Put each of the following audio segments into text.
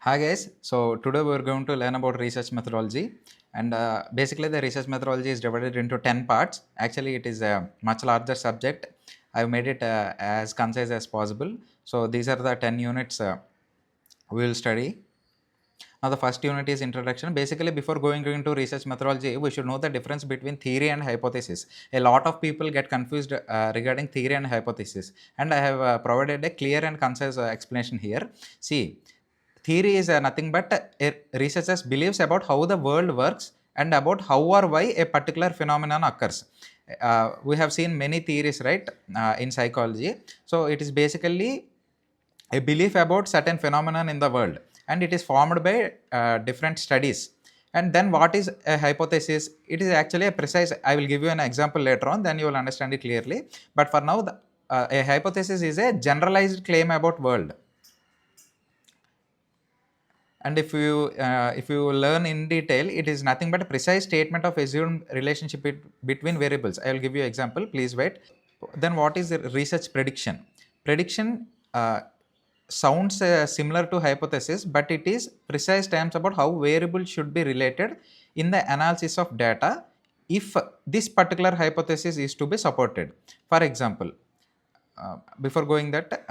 Hi guys, so today we are going to learn about research methodology, and basically the research methodology is divided into 10 parts. Actually it is a much larger subject. I've made it as concise as possible. So these are the 10 units we will study. Now the first unit is introduction. Basically before going into research methodology, we should know the difference between theory and hypothesis. A lot of people get confused regarding theory and hypothesis, and I have provided a clear and concise explanation here. See, theory is nothing but researchers believes about how the world works and about how or why a particular phenomenon occurs. We have seen many theories, right, in psychology. So it is basically a belief about certain phenomenon in the world, and it is formed by different studies. And then what is a hypothesis? It is actually a precise, I will give you an example later on, then you will understand it clearly. But for now, a hypothesis is a generalized claim about world. And if you learn in detail, it is nothing but a precise statement of assumed relationship between variables. I will give you an example, please wait. Then what is the research prediction? Prediction sounds similar to hypothesis, but it is precise terms about how variables should be related in the analysis of data if this particular hypothesis is to be supported. For example, before going that,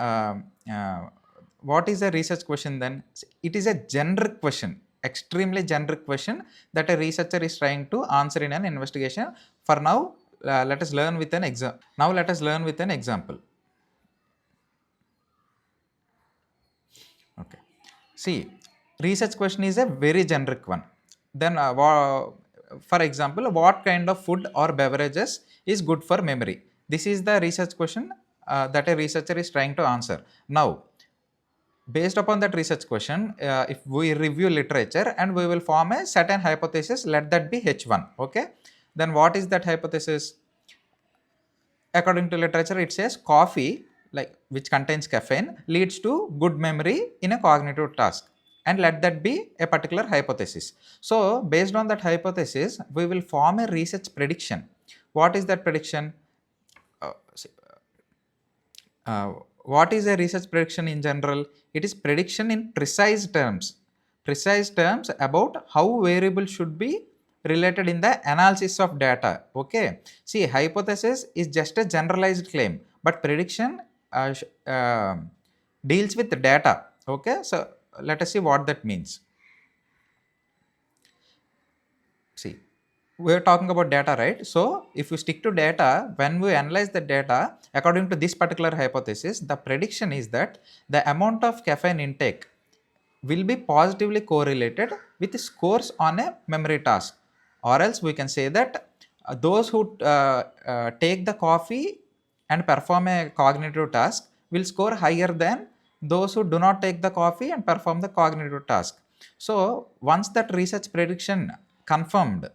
what is a research question then? It is a generic question, extremely generic question that a researcher is trying to answer in an investigation. For now, let us learn with an example. Now let us learn with an example. Okay. See, research question is a very generic one. Then, for example, what kind of food or beverages is good for memory? This is the research question that a researcher is trying to answer. Now, based upon that research question, if we review literature and we will form a certain hypothesis, let that be H1. Okay. Then what is that hypothesis? According to literature, it says coffee, like which contains caffeine, leads to good memory in a cognitive task, and let that be a particular hypothesis. So based on that hypothesis, we will form a research prediction. What is that prediction? uh, what is a research prediction in general? It is prediction in precise terms about how variables should be related in the analysis of data. Okay, see, hypothesis is just a generalized claim, but prediction deals with data. Okay, so let us see what that means. See, we're talking about data, right? So if you stick to data, when we analyze the data according to this particular hypothesis, the prediction is that the amount of caffeine intake will be positively correlated with scores on a memory task. Or else we can say that those who take the coffee and perform a cognitive task will score higher than those who do not take the coffee and perform the cognitive task. So once that research prediction confirmed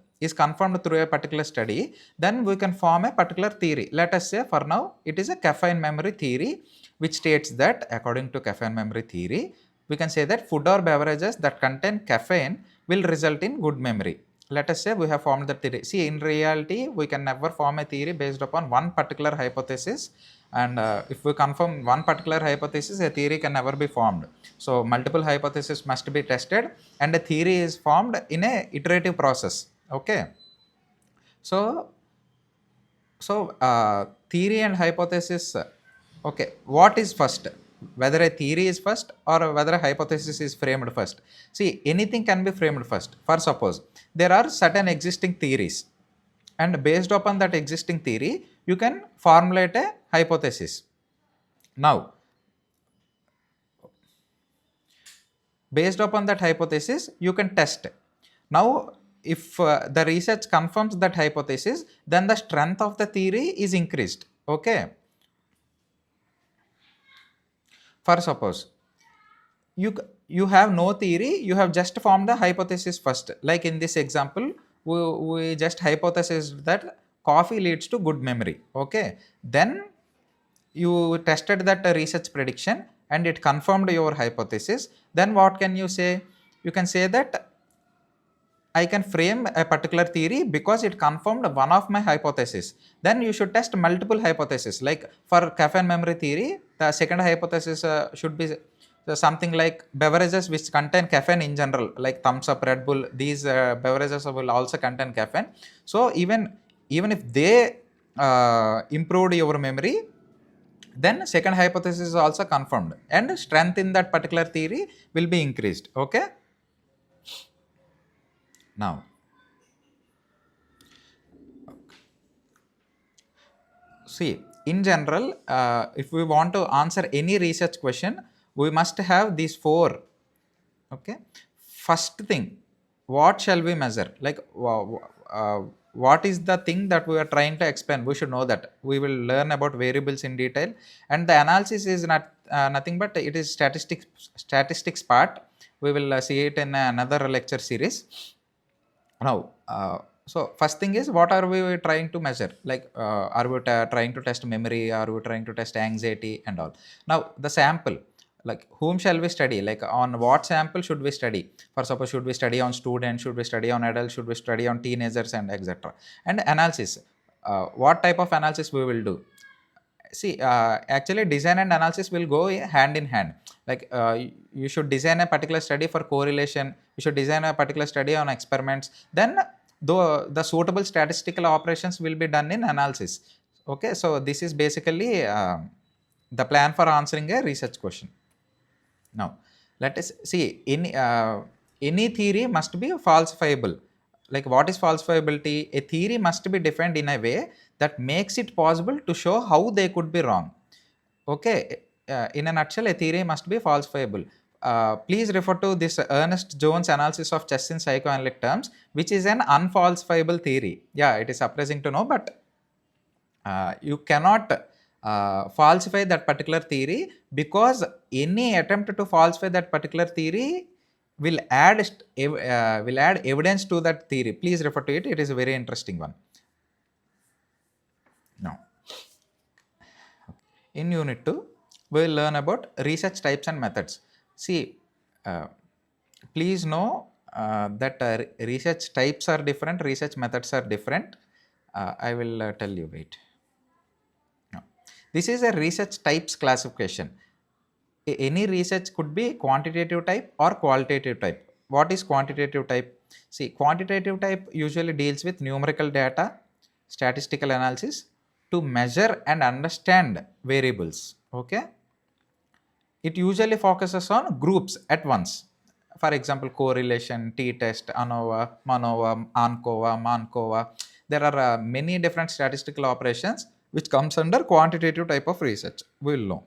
through a particular study, then we can form a particular theory. Let us say for now it is a caffeine memory theory, which states that according to caffeine memory theory, we can say that food or beverages that contain caffeine will result in good memory. Let us say we have formed the theory. See, in reality, we can never form a theory based upon one particular hypothesis. And if we confirm one particular hypothesis, a theory can never be formed. So multiple hypotheses must be tested, and a theory is formed in a iterative process. Okay. So theory and hypothesis. Okay, what is first? Whether a theory is first or whether a hypothesis is framed first. See, anything can be framed first. For suppose there are certain existing theories, and based upon that existing theory, you can formulate a hypothesis. Now, based upon that hypothesis, you can test. Now, if the research confirms that hypothesis, then the strength of the theory is increased. Okay. For suppose you have no theory, you have just formed the hypothesis first. Like in this example, we just hypothesized that coffee leads to good memory. Okay, then you tested that research prediction and it confirmed your hypothesis. Then what can you say? You can say that I can frame a particular theory because it confirmed one of my hypotheses. Then you should test multiple hypotheses. Like for caffeine memory theory, the second hypothesis should be So something like beverages which contain caffeine in general, like Thumbs Up, Red Bull, these beverages will also contain caffeine. So even if they improved your memory, then second hypothesis is also confirmed and strength in that particular theory will be increased. Okay. Now, see, in general, if we want to answer any research question, we must have these four. Okay. First thing, what shall we measure? Like, what is the thing that we are trying to explain? We should know that. We will learn about variables in detail, and the analysis is not nothing but it is statistics part. We will see it in another lecture series. Now, so first thing is, what are we trying to measure? Like, are we trying to test memory? Are we trying to test anxiety and all? Now, the sample, like whom shall we study? Like on what sample should we study? For suppose, should we study on students? Should we study on adults? Should we study on teenagers and etc. And analysis, what type of analysis we will do? See, actually design and analysis will go hand in hand. Like you should design a particular study for correlation, you should design a particular study on experiments, then the suitable statistical operations will be done in analysis. Okay, so this is basically the plan for answering a research question. Now, let us see, any theory must be falsifiable. Like, what is falsifiability? A theory must be defined in a way that makes it possible to show how they could be wrong. Okay, in a nutshell, a theory must be falsifiable. Please refer to this Ernest Jones analysis of chess in psychoanalytic terms, which is an unfalsifiable theory. Yeah, it is surprising to know, but you cannot falsify that particular theory, because any attempt to falsify that particular theory will add evidence to that theory. Please refer to it. It is a very interesting one. Now, in unit 2, we will learn about research types and methods. See, uh, please know that research types are different, research methods are different. I will tell you, wait. No. This is a research types classification. Any research could be quantitative type or qualitative type. What is quantitative type? See, quantitative type usually deals with numerical data, statistical analysis to measure and understand variables. Okay. It usually focuses on groups at once. For example, correlation, t-test, ANOVA, MANOVA, ANCOVA, MANCOVA. There are many different statistical operations which comes under quantitative type of research. We will know.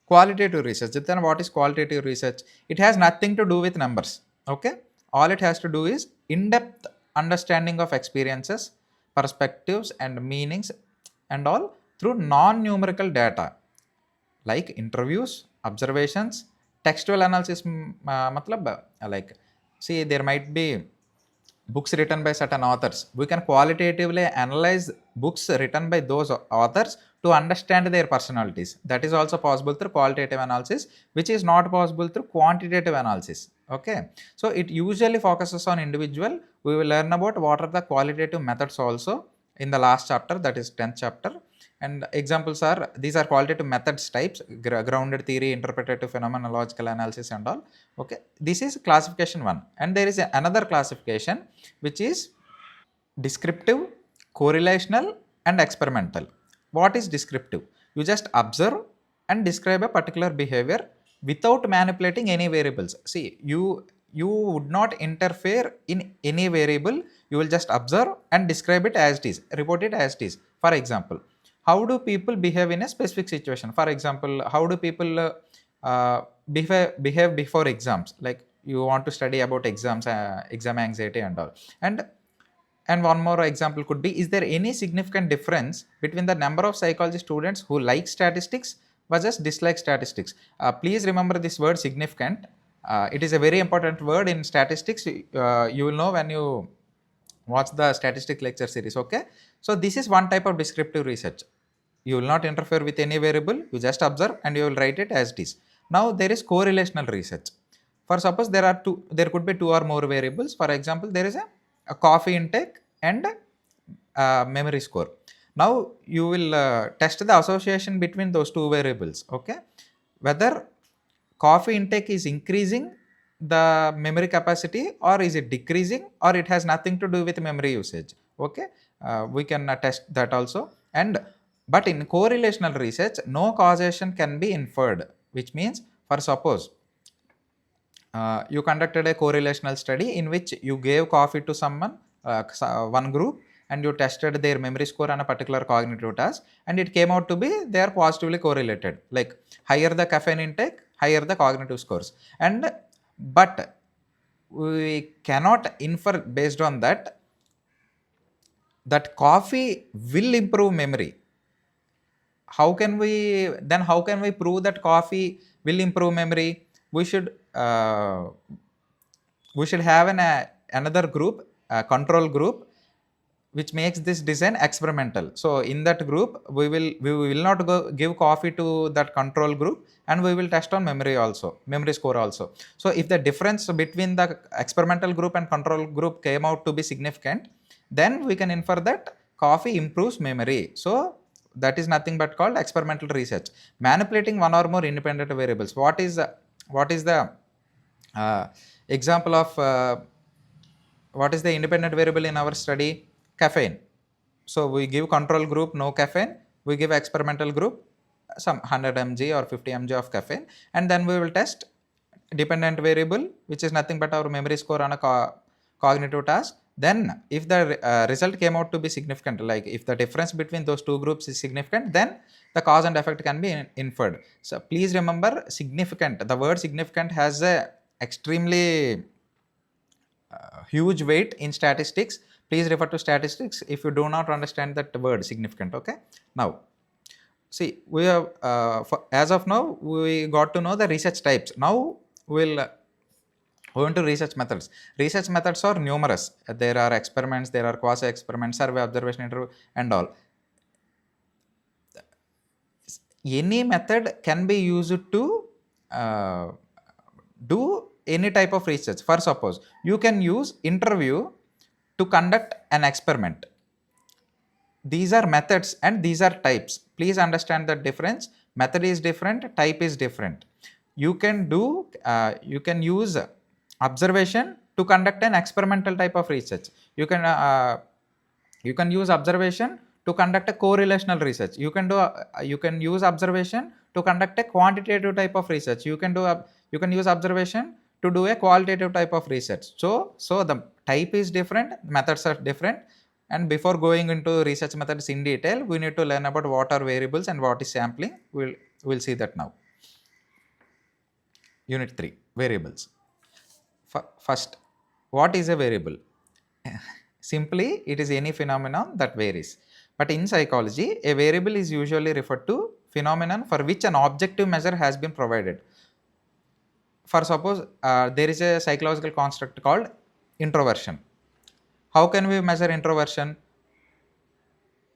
Qualitative research. Then what is qualitative research? It has nothing to do with numbers. Okay. All it has to do is in-depth understanding of experiences, perspectives and meanings and all through non-numerical data like interviews, observations, textual analysis. Matlab, like, see, there might be books written by certain authors. We can qualitatively analyze books written by those authors to understand their personalities. That is also possible through qualitative analysis, which is not possible through quantitative analysis. Okay, so it usually focuses on individual. We will learn about what are the qualitative methods also in the last chapter, that is 10th chapter. And examples are, these are qualitative methods types: grounded theory, interpretative, phenomenological analysis and all. Okay, this is classification 1. And there is another classification which is descriptive, correlational and experimental. What is descriptive? You just observe and describe a particular behavior without manipulating any variables. See, you would not interfere in any variable. You will just observe and describe it as it is, report it as it is. For example, how do people behave in a specific situation? For example, how do people behave before exams? Like, you want to study about exams, exam anxiety and all. And one more example could be, is there any significant difference between the number of psychology students who like statistics versus dislike statistics? Please remember this word significant. It is a very important word in statistics. You will know when you watch the statistic lecture series. Okay, so this is one type of descriptive research. You will not interfere with any variable, you just observe and you will write it as it is. Now there is correlational research. For suppose there could be two or more variables. For example, there is a coffee intake and memory score. Now you will test the association between those two variables. Okay, whether coffee intake is increasing the memory capacity, or is it decreasing, or it has nothing to do with memory usage. Okay, we can test that also. And but in correlational research, no causation can be inferred, which means, for suppose you conducted a correlational study in which you gave coffee to someone, one group, and you tested their memory score on a particular cognitive task, and it came out to be they are positively correlated. Like higher the caffeine intake, higher the cognitive scores. And but we cannot infer based on that coffee will improve memory. How can we prove that coffee will improve memory? We should have another group, a control group, which makes this design experimental. So in that group, we will not give coffee to that control group, and we will test on memory score also. So if the difference between the experimental group and control group came out to be significant, then we can infer that coffee improves memory. So that is nothing but called experimental research. Manipulating one or more independent variables. What is the example of what is the independent variable in our study? Caffeine. So we give control group no caffeine, we give experimental group some 100 mg or 50 mg of caffeine, and then we will test dependent variable, which is nothing but our memory score on a cognitive task. Then if the result came out to be significant, like if the difference between those two groups is significant, then the cause and effect can be inferred. So please remember, significant, the word significant has a extremely huge weight in statistics. Please refer to statistics if you do not understand that word significant. Okay, now see, we have as of now we got to know the research types. Now we'll go into research methods. Research methods are numerous. There are experiments, there are quasi experiments, survey, observation, interview, and all. Any method can be used to do any type of research. For suppose you can use interview to conduct an experiment. These are methods and these are types. Please understand the difference. Method is different, type is different. You can use observation to conduct an experimental type of research. You can use observation to conduct a correlational research. You can use observation to conduct a quantitative type of research. You can use observation to do a qualitative type of research. So the type is different, methods are different. And before going into research methods in detail, we need to learn about what are variables and what is sampling. We'll see that now. Unit 3, variables. First, what is a variable? Simply, it is any phenomenon that varies. But in psychology, a variable is usually referred to phenomenon for which an objective measure has been provided. For suppose there is a psychological construct called introversion. How can we measure introversion?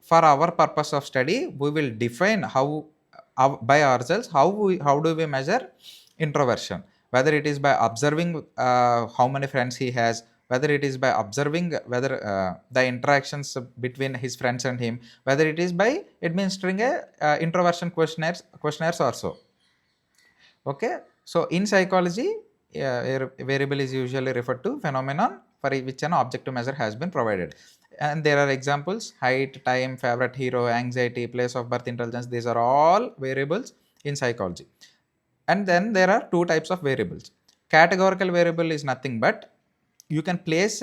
For our purpose of study, we will define how by ourselves how do we measure introversion. Whether it is by observing how many friends he has, whether it is by observing whether the interactions between his friends and him, whether it is by administering a introversion questionnaires also. Okay, so in psychology, a variable is usually referred to phenomenon for which an objective measure has been provided. And there are examples: height, time, favorite hero, anxiety, place of birth, intelligence. These are all variables in psychology. And then there are two types of variables. Categorical variable is nothing but you can place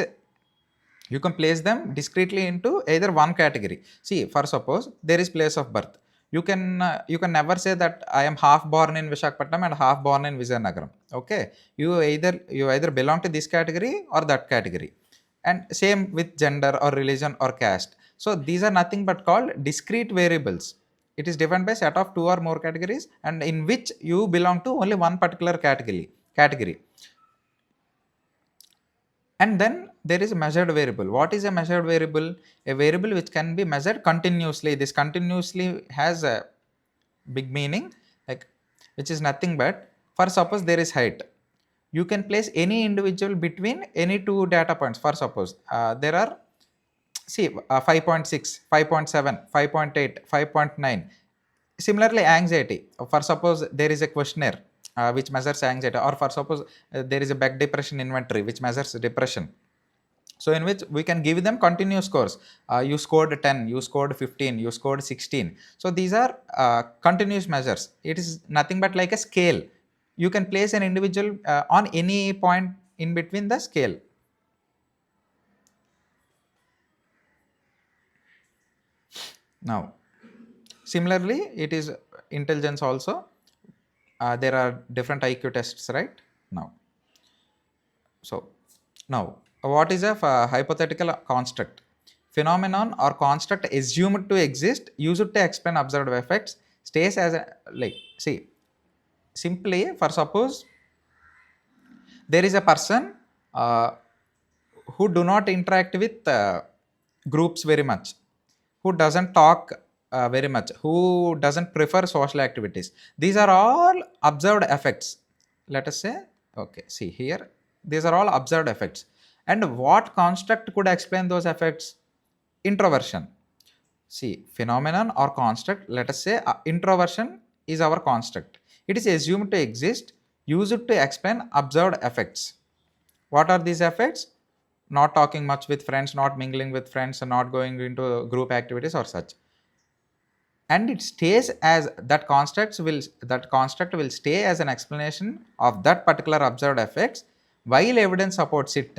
them discretely into either one category. See, for suppose there is place of birth. You can never say that I am half born in Visakhapatnam and half born in Vizianagaram. Okay, you either belong to this category or that category. And same with gender or religion or caste. So these are nothing but called discrete variables. It is defined by set of two or more categories, and in which you belong to only one particular category. And then there is a measured variable. What is a measured variable? A variable which can be measured continuously. This continuously has a big meaning, like which is nothing but, for suppose there is height. You can place any individual between any two data points. For suppose there are 5.6, 5.7, 5.8, 5.9. Similarly, anxiety. For suppose there is a questionnaire which measures anxiety, or for suppose there is a back depression inventory which measures depression. So in which we can give them continuous scores. You scored 10, you scored 15, you scored 16. So these are continuous measures. It is nothing but like a scale. You can place an individual on any point in between the scale. Now, similarly, it is intelligence also. There are different IQ tests, right? Now, so now, what is a hypothetical construct? Phenomenon or construct assumed to exist, used to explain observed effects, stays as a, like, see, simply for suppose there is a person who do not interact with groups very much, who doesn't talk very much, who doesn't prefer social activities. These are all observed effects. Let us say, okay, see here, these are all observed effects. And what construct could explain those effects? Introversion. See, phenomenon or construct, let us say introversion is our construct. It is assumed to exist, used to explain observed effects. What are these effects? Not talking much with friends, not mingling with friends, and not going into group activities or such. And it stays as that construct will stay as an explanation of that particular observed effects while evidence supports it,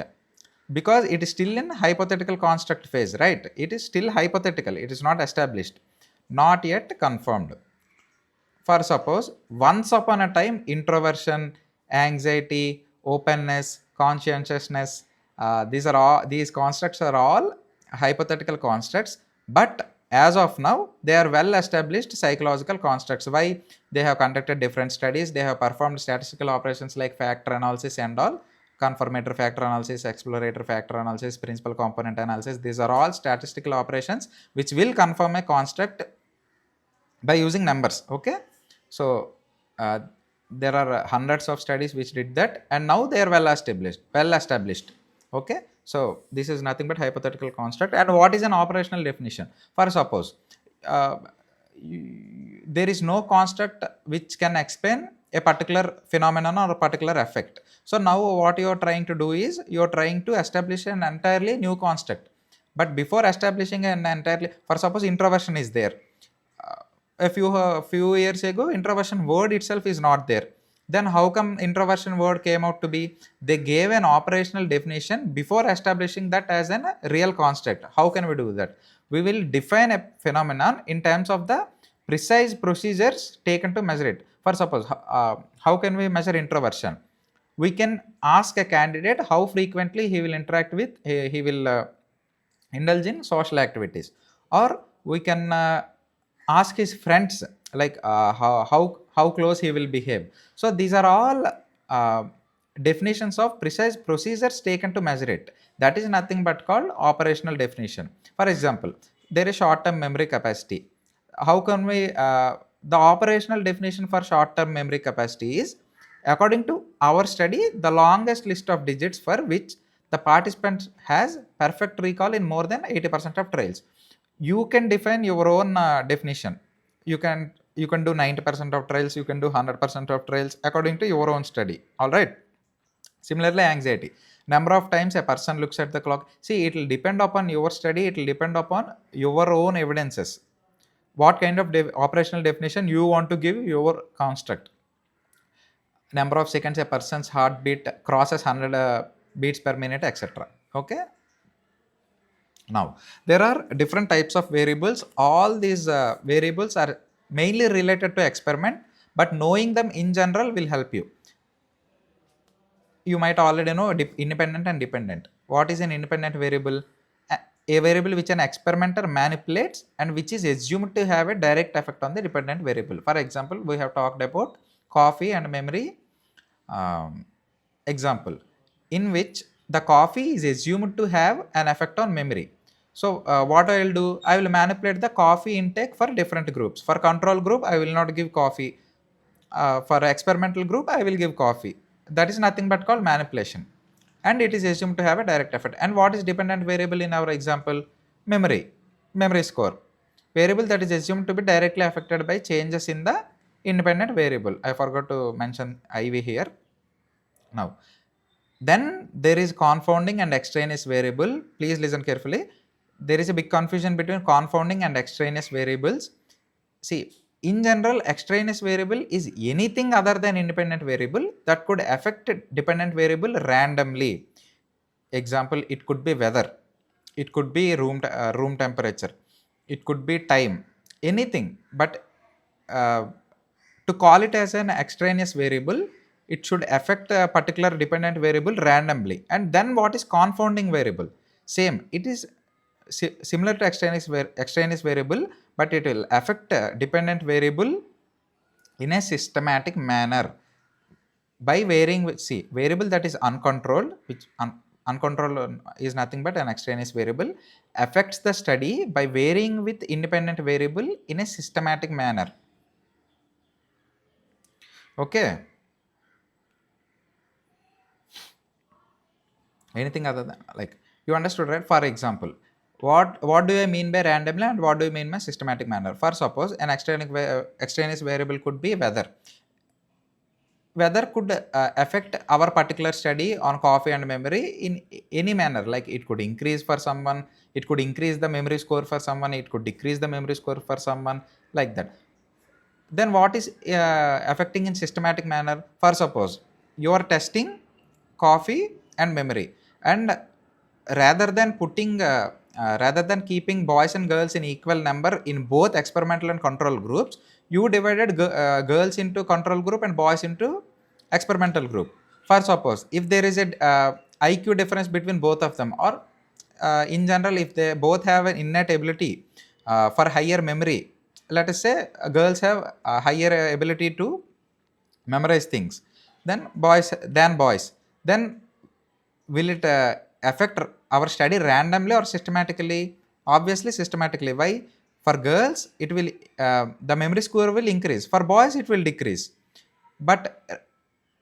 because it is still in hypothetical construct phase, right? It is still hypothetical, it is not established, not yet confirmed. For suppose once upon a time introversion, anxiety, openness, conscientiousness, these constructs are all hypothetical constructs, but as of now they are well established psychological constructs. Why? They have conducted different studies, they have performed statistical operations like factor analysis and all, confirmatory factor analysis, exploratory factor analysis, principal component analysis. These are all statistical operations which will confirm a construct by using numbers. Okay, so there are hundreds of studies which did that, and now they are well established. Okay, so this is nothing but hypothetical construct. And what is an operational definition? For suppose uh, there is no construct which can explain a particular phenomenon or a particular effect. So now what you are trying to do is you are trying to establish an entirely new construct. But before establishing an entirely, for suppose introversion is there, a few years ago introversion word itself is not there. Then how come introversion word came out to be? They gave an operational definition before establishing that as a real construct. How can we do that? We will define a phenomenon in terms of the precise procedures taken to measure it. For suppose how can we measure introversion? We can ask a candidate how frequently he will interact with, he will indulge in social activities, or we can ask his friends like how close he will behave. So these are all uh, definitions of precise procedures taken to measure it. That is nothing but called operational definition. For example, there is short term memory capacity. How can we the operational definition for short term memory capacity is, according to our study, the longest list of digits for which the participant has perfect recall in more than 80% of trials. You can define your own definition. You can do 90% of trials, you can do 100% of trials according to your own study. All right. Similarly, anxiety. Number of times a person looks at the clock. See, it will depend upon your study, it will depend upon your own evidences. What kind of operational definition you want to give your construct. Number of seconds a person's heartbeat crosses 100 beats per minute, etc. Okay. Now, there are different types of variables. All these variables are mainly related to experiment, but knowing them in general will help you. You might already know independent and dependent. What is an independent variable? A variable which an experimenter manipulates and which is assumed to have a direct effect on the dependent variable. For example, we have talked about coffee and memory example, in which the coffee is assumed to have an effect on memory. So what I will do, I will manipulate the coffee intake for different groups. For control group, I will not give coffee. For experimental group, I will give coffee. That is nothing but called manipulation, and it is assumed to have a direct effect. And what is dependent variable in our example? Memory score, variable that is assumed to be directly affected by changes in the independent variable. I forgot to mention IV here. Now, then there is confounding and extraneous variable. Please listen carefully. There is a big confusion between confounding and extraneous variables. See, in general, extraneous variable is anything other than independent variable that could affect dependent variable randomly. Example, it could be weather, it could be room temperature, it could be time, anything. But to call it as an extraneous variable, it should affect a particular dependent variable randomly. And then what is confounding variable? Same, it is similar to extraneous variable, but it will affect a dependent variable in a systematic manner by varying with, see, variable that is uncontrolled, which uncontrolled is nothing but an extraneous variable, affects the study by varying with independent variable in a systematic manner. Okay. Anything other than, like, you understood, right? For example, what do I mean by randomly and what do I mean by systematic manner? For suppose an extraneous variable could be weather. Weather could affect our particular study on coffee and memory in any manner. Like, it could increase for someone, it could increase the memory score for someone, it could decrease the memory score for someone, like that. Then what is affecting in systematic manner? For suppose you are testing coffee and memory, and rather than keeping boys and girls in equal number in both experimental and control groups, you divided girls into control group and boys into experimental group. For suppose if there is a IQ difference between both of them, or in general if they both have an innate ability for higher memory, let us say girls have a higher ability to memorize things than boys, then will it affect our study randomly or systematically? Obviously systematically. Why? For girls it will the memory score will increase, for boys it will decrease. But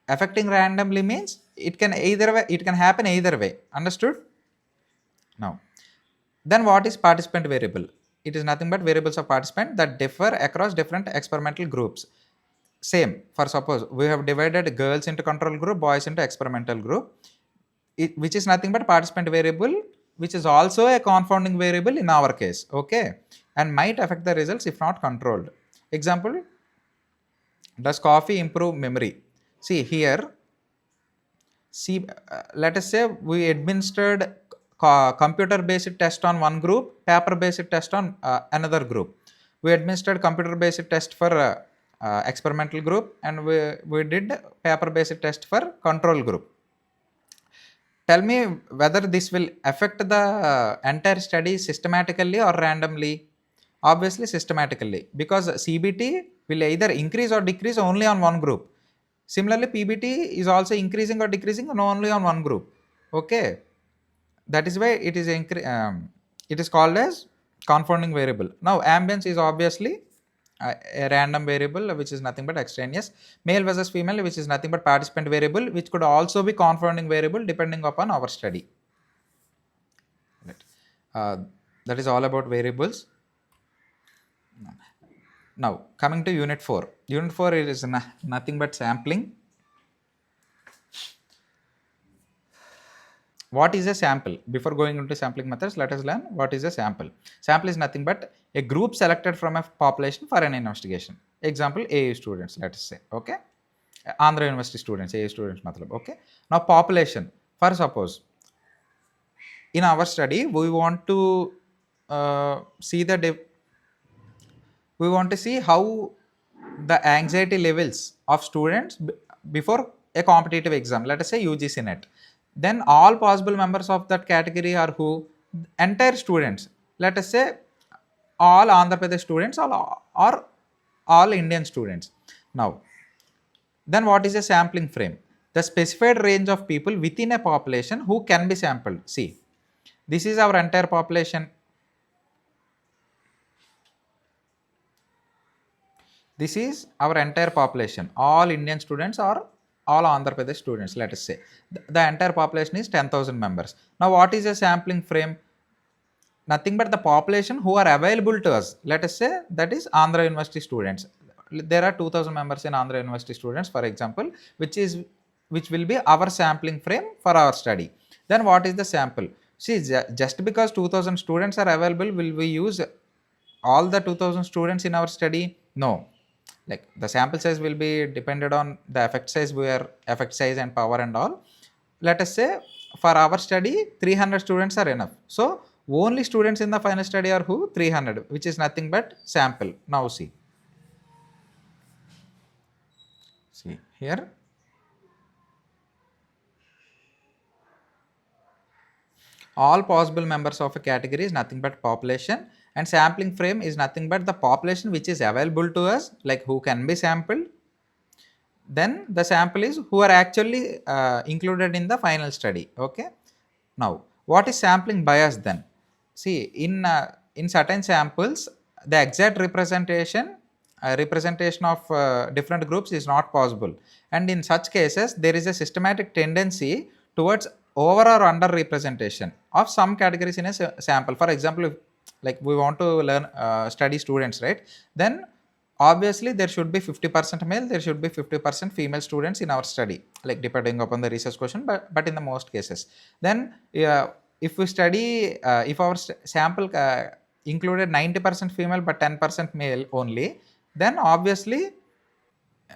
affecting randomly means it can either way, it can happen either way. Understood? Now, then what is participant variable? It is nothing but variables of participant that differ across different experimental groups. Same, for suppose we have divided girls into control group, boys into experimental group, which is nothing but participant variable, which is also a confounding variable in our case, okay, and might affect the results if not controlled. Example, does coffee improve memory? See here, let us say we administered computer based test on one group, paper based test on another group. We administered computer based test for experimental group, and we did paper based test for control group. Tell me whether this will affect the entire study systematically or randomly. Obviously systematically, because CBT will either increase or decrease only on one group. Similarly, PBT is also increasing or decreasing only on one group. Okay, that is why it is called as confounding variable. Now, ambience is obviously a random variable, which is nothing but extraneous. Male versus female, which is nothing but participant variable, which could also be confounding variable depending upon our study. That is all about variables. Now, coming to unit 4. Unit 4 is nothing but sampling. What is a sample? Before going into sampling methods, let us learn what is a sample. Sample is nothing but a group selected from a population for an investigation. Example, AU students, let us say, okay. Andhra University students, AU students, matlab, okay. Now, population, for suppose, in our study, we want to see how the anxiety levels of students before a competitive exam, let us say UGC-NET. Then all possible members of that category are who? Entire students. Let us say all Andhra Pradesh students or all Indian students. Now, then what is a sampling frame? The specified range of people within a population who can be sampled. See, this is our entire population. This is our entire population. All Indian students or all Andhra Pradesh students, let us say. The entire population is 10,000 members. Now, what is a sampling frame? Nothing but the population who are available to us. Let us say that is Andhra University students. there are 2000 members in Andhra University students, for example, which will be our sampling frame for our study. Then what is the sample? See, just because 2000 students are available, will we use all the 2000 students in our study? No. Like, the sample size will be depended on the effect size, where effect size and power and all. Let us say for our study 300 students are enough, so only students in the final study are who? 300, which is nothing but sample. Now see here, all possible members of a category is nothing but population, and sampling frame is nothing but the population which is available to us, like who can be sampled. Then the sample is who are actually included in the final study. Okay. Now, what is sampling bias then? See, in certain samples, the exact representation of different groups is not possible, and in such cases, there is a systematic tendency towards over or under representation of some categories in a sample. For example, if, like, we want to learn study students, right? Then obviously there should be 50% male, there should be 50% female students in our study, like depending upon the research question, but in the most cases. Then if we study, if our sample included 90% female but 10% male only, then obviously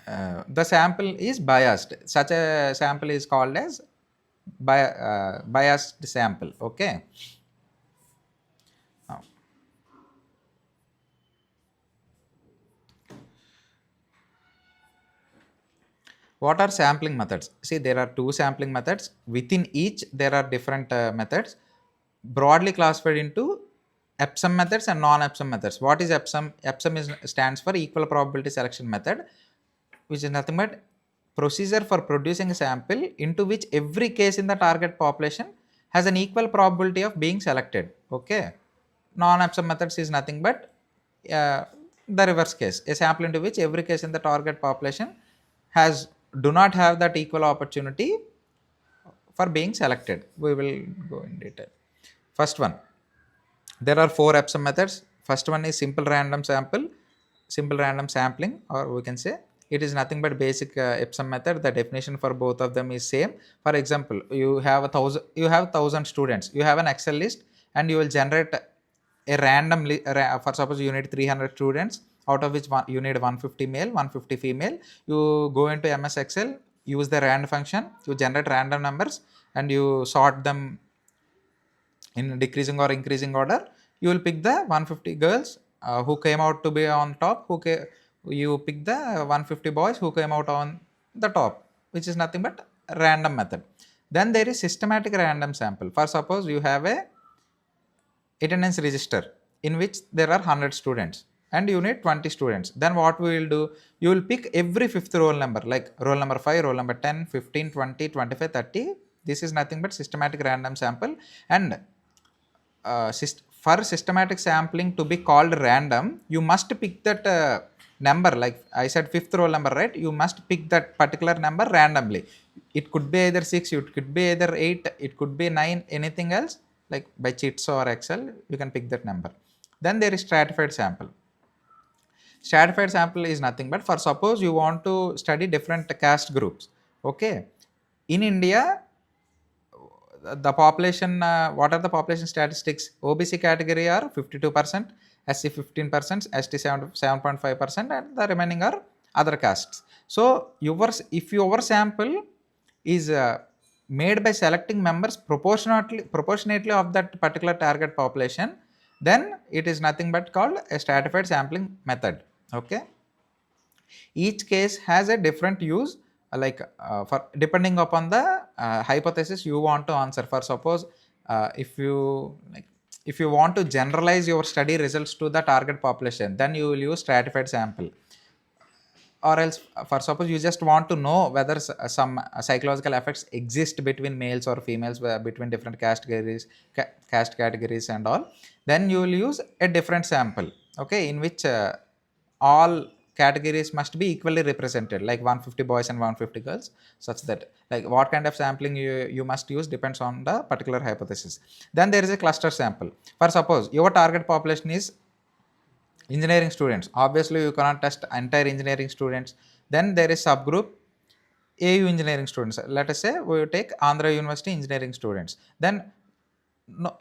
the sample is biased. Such a sample is called as biased sample. Okay. Now, what are sampling methods? See, there are two sampling methods. Within each, there are different methods, broadly classified into Epsom methods and non-Epsom methods. What is Epsom? Epsom stands for equal probability selection method, which is nothing but procedure for producing a sample into which every case in the target population has an equal probability of being selected. Okay. Non-Epsom methods is nothing but the reverse case, a sample into which every case in the target population do not have that equal opportunity for being selected. We will go in detail. First one, there are 4 Epsom methods. First one is simple random sampling, or we can say it is nothing but basic Epsom method. The definition for both of them is same. For example, you have 1000 students. You have an Excel list, and you will generate a random for suppose you need 300 students, out of which you need 150 male, 150 female. You go into MS Excel, use the rand function, you generate random numbers, and you sort them in decreasing or increasing order. You will pick the 150 girls who came out to be on top, you pick the 150 boys who came out on the top, which is nothing but random method. Then there is systematic random sample. For suppose you have a attendance register in which there are 100 students and you need 20 students. Then what we will do, you will pick every fifth roll number, like roll number 5, roll number 10, 15, 20, 25, 30. This is nothing but systematic random sample. And for systematic sampling to be called random, you must pick that number. Like I said, fifth roll number, right? You must pick that particular number randomly. It could be either 6, it could be either 8, it could be 9, anything else. Like by cheats or Excel, you can pick that number. Then there is stratified sample. Stratified sample is nothing but, for suppose you want to study different caste groups. Okay. In India, the population, what are the population statistics? OBC category are 52%, SC 15%, ST 7.5%, and the remaining are other castes. So if your sample is made by selecting members proportionately of that particular target population, then it is nothing but called a stratified sampling method. Okay. Each case has a different use, for depending upon the hypothesis you want to answer. For suppose if you want to generalize your study results to the target population, then you will use stratified sample. Or else, for suppose you just want to know whether some psychological effects exist between males or females, between different caste categories and all, then you will use a different sample. Okay, in which all categories must be equally represented, like 150 boys and 150 girls, such that, like, what kind of sampling you must use depends on the particular hypothesis. Then there is a cluster sample. For suppose your target population is engineering students, obviously you cannot test entire engineering students. Then there is subgroup AU engineering students. Let us say we take Andhra University engineering students. Then no,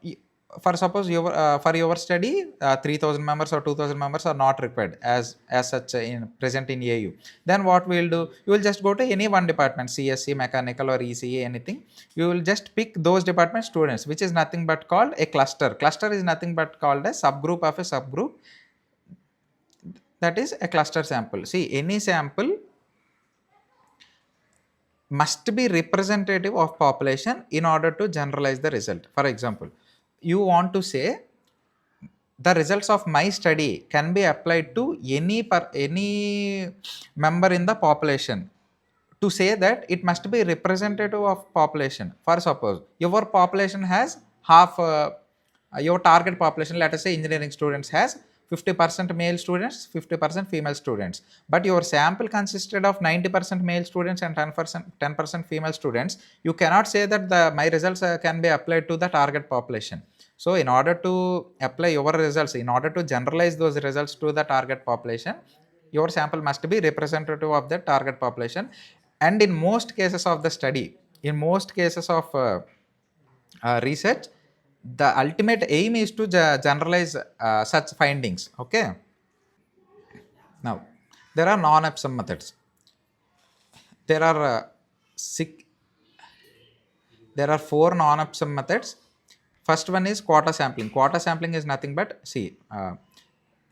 for suppose your for your study 3000 members or 2000 members are not required as such in present in AU. Then what we will do, you will just go to any one department, CSC, mechanical, or ECE, anything. You will just pick those department students, which is nothing but called a cluster is nothing but called a subgroup of a subgroup. That is a cluster sample. See, any sample must be representative of population in order to generalize the result. For example, you want to say the results of my study can be applied to any member in the population, to say that it must be representative of population. For suppose your population has half your target population, let us say engineering students has 50% male students, 50% female students, but your sample consisted of 90% male students and 10% female students. You cannot say that my results can be applied to the target population. So in order to apply your results, in order to generalize those results to the target population, your sample must be representative of the target population. And in most cases of the study, in most cases of research, the ultimate aim is to generalize such findings. Okay. Now there are non-epsom methods. There are six, there are 4 non-epsom methods. First one is quota sampling. Quota sampling is nothing but, see,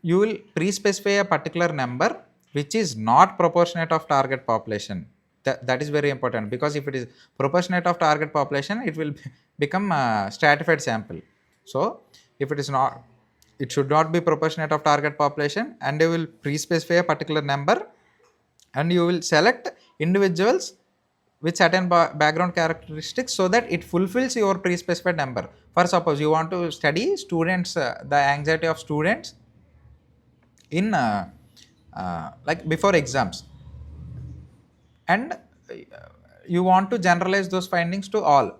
you will pre-specify a particular number which is not proportionate of target population. That is very important, because if it is proportionate of target population, it will become a stratified sample. So if it is not, it should not be proportionate of target population, and you will pre-specify a particular number, and you will select individuals with certain background characteristics so that it fulfills your pre-specified number. For suppose you want to study students, the anxiety of students in like before exams, and you want to generalize those findings to all.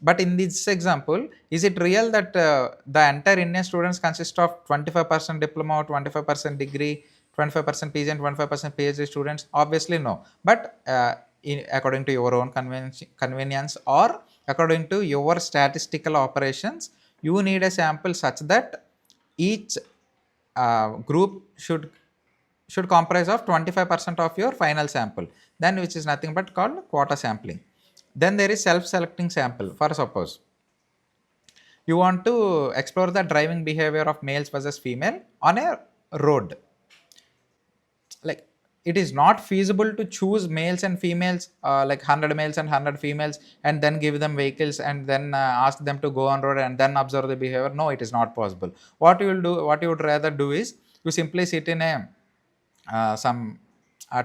But in this example, is it real that the entire Indian students consist of 25% diploma, 25% degree, 25% PG and 25% PhD students? Obviously no. But according to your own convenience, or according to your statistical operations, you need a sample such that each group should comprise of 25% of your final sample, then which is nothing but called quota sampling. Then there is self-selecting sample. For suppose you want to explore the driving behavior of males versus female on a road. Like, it is not feasible to choose males and females, like 100 males and 100 females, and then give them vehicles and then ask them to go on road and then observe the behavior. No, it is not possible. What you will do, what you would rather do is, you simply sit in a some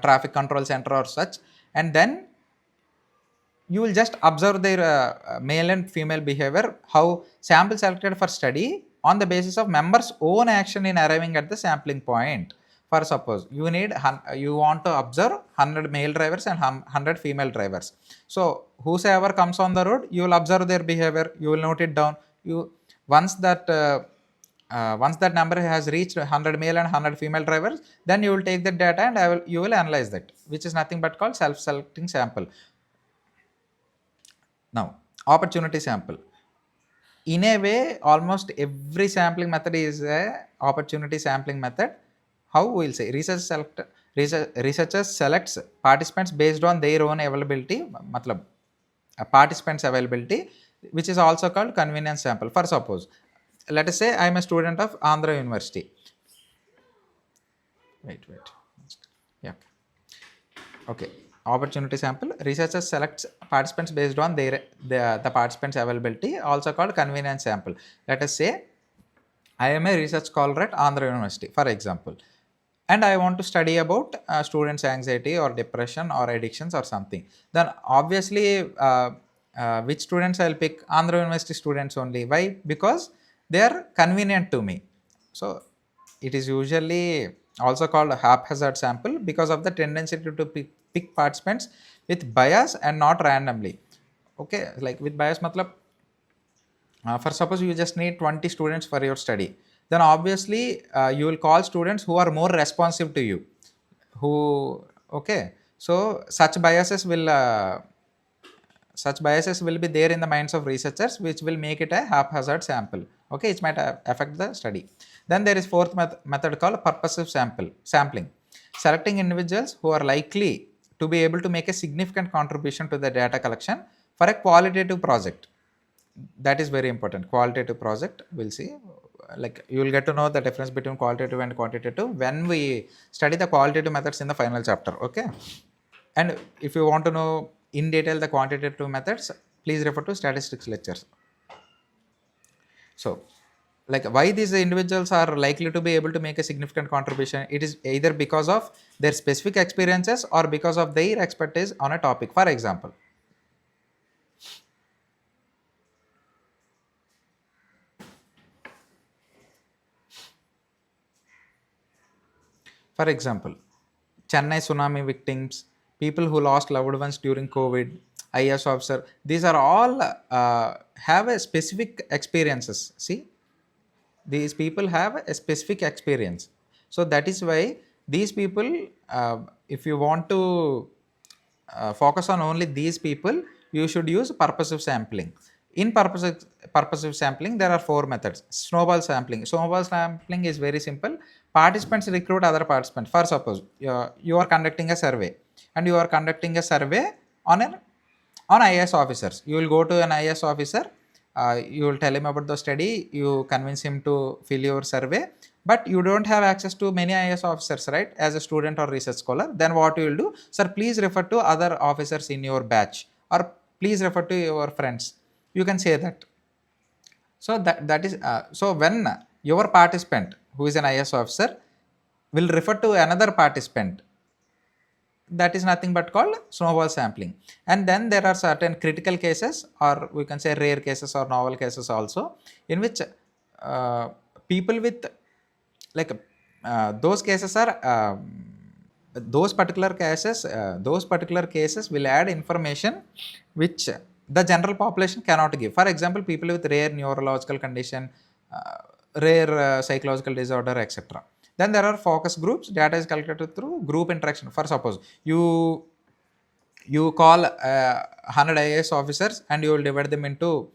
traffic control center or such, and then you will just observe their male and female behavior, how sample selected for study on the basis of members' own action in arriving at the sampling point. For suppose you want to observe 100 male drivers and 100 female drivers. So whosoever comes on the road, you will observe their behavior, you will note it down. Once that number has reached 100 male and 100 female drivers, then you will take the data and you will analyze that, which is nothing but called self-selecting sample. Now, opportunity sample. In a way, almost every sampling method is a opportunity sampling method. How we will say, researchers selects participants based on their own availability, participants availability, which is also called convenience sample. For suppose, let us say I am a student of Andhra University. Wait. Yeah. Okay. Opportunity sample. Researchers selects participants based on the participants availability, also called convenience sample. Let us say I am a research scholar at Andhra University, for example, and I want to study about students' anxiety or depression or addictions or something. Then obviously, which students I will pick? Andhra University students only. Why? Because they are convenient to me. So it is usually also called a haphazard sample because of the tendency to pick participants with bias and not randomly. Okay, like with bias, matlab, for suppose you just need 20 students for your study, then obviously you will call students who are more responsive to you, who, okay, so such biases will be there in the minds of researchers, which will make it a haphazard sample. Okay, it might affect the study. Then there is fourth method called purposive sampling, selecting individuals who are likely to be able to make a significant contribution to the data collection for a qualitative project. That is very important. Qualitative project, we'll see. Like, you will get to know the difference between qualitative and quantitative when we study the qualitative methods in the final chapter. Okay, and if you want to know in detail the quantitative methods, please refer to statistics lectures. So, like, why these individuals are likely to be able to make a significant contribution? It is either because of their specific experiences or because of their expertise on a topic. For example, Chennai tsunami victims, people who lost loved ones during COVID, IS officer, these are all have a specific experiences. See, these people have a specific experience. So that is why these people, if you want to focus on only these people, you should use purposive sampling. In purposive sampling, there are four methods. Snowball sampling. Snowball sampling is very simple. Participants recruit other participants. For suppose you are conducting a survey, and you are conducting a survey on an on IAS officers. You will go to an IAS officer, you will tell him about the study, you convince him to fill your survey, but you don't have access to many IAS officers, right, as a student or research scholar. Then what you will do, sir, please refer to other officers in your batch, or please refer to your friends. You can say that. So that is so when your participant who is an IAS officer will refer to another participant, that is nothing but called snowball sampling. And then there are certain critical cases, or we can say rare cases or novel cases also, in which people with, like, those cases are those particular cases will add information which the general population cannot give. For example, people with rare neurological condition, rare psychological disorder, etc. Then there are focus groups. Data is collected through group interaction. For suppose you call 100 IAS officers, and you will divide them into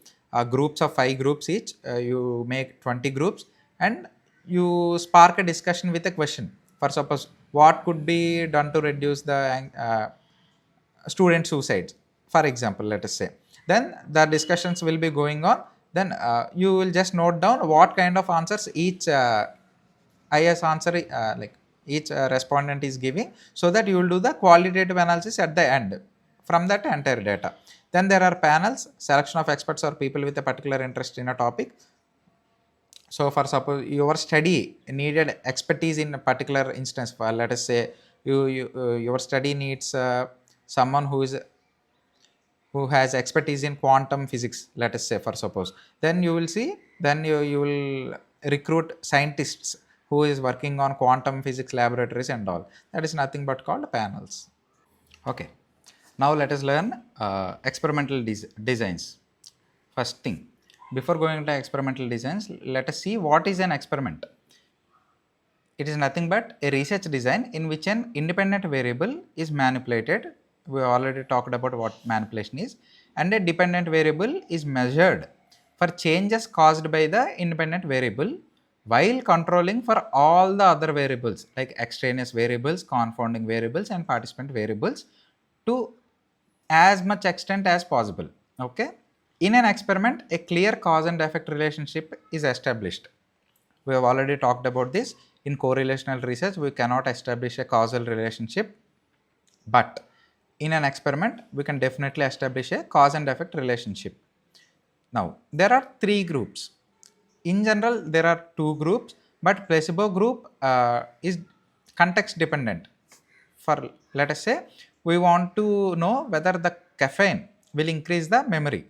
groups of 5 groups each. You make 20 groups, and you spark a discussion with a question. For suppose, what could be done to reduce the student suicides, for example, let us say. Then the discussions will be going on. Then you will just note down what kind of answers each IS answer, like each respondent is giving, so that you will do the qualitative analysis at the end from that entire data. Then there are panels, selection of experts or people with a particular interest in a topic. So for suppose your study needed expertise in a particular instance, for let us say your study needs someone who has expertise in quantum physics, let us say, for suppose. Then you will see, then you will recruit scientists who is working on quantum physics laboratories and all. That is nothing but called panels. Okay, now let us learn experimental designs. First thing, before going to experimental designs, let us see what is an experiment. It is nothing but a research design in which an independent variable is manipulated. We already talked about what manipulation is. And a dependent variable is measured for changes caused by the independent variable, while controlling for all the other variables like extraneous variables, confounding variables, and participant variables to as much extent as possible. Okay. In an experiment, a clear cause and effect relationship is established. We have already talked about this. In correlational research, we cannot establish a causal relationship, but in an experiment, we can definitely establish a cause and effect relationship. Now, there are 3 groups. In general, there are 2 groups, but placebo group is context dependent. For, let us say, we want to know whether the caffeine will increase the memory.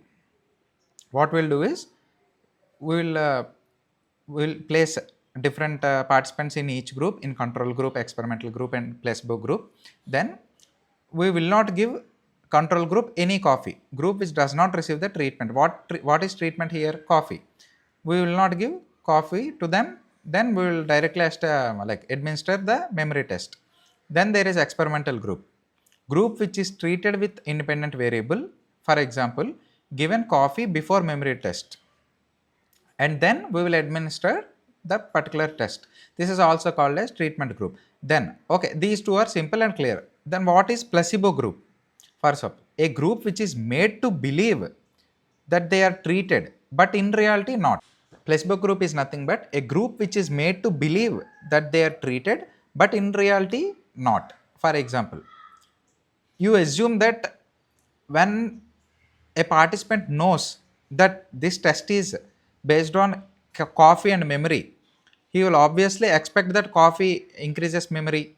What we'll do is, we'll place different participants in each group, in control group, experimental group, and placebo group. Then we will not give control group any coffee. Group which does not receive the treatment. What is treatment here? Coffee. We will not give coffee to them. then we will directly administer the memory test. Then there is experimental group which is treated with independent variable. For example, given coffee before memory test, and then we will administer the particular test. This is also called as treatment group. Then okay, these two are simple and clear. Then what is placebo group? First up, a group which is made to believe that they are treated but in reality not. Placebo group is nothing but a group which is made to believe that they are treated but in reality not. For example, you assume that when a participant knows that this test is based on coffee and memory, he will obviously expect that coffee increases memory.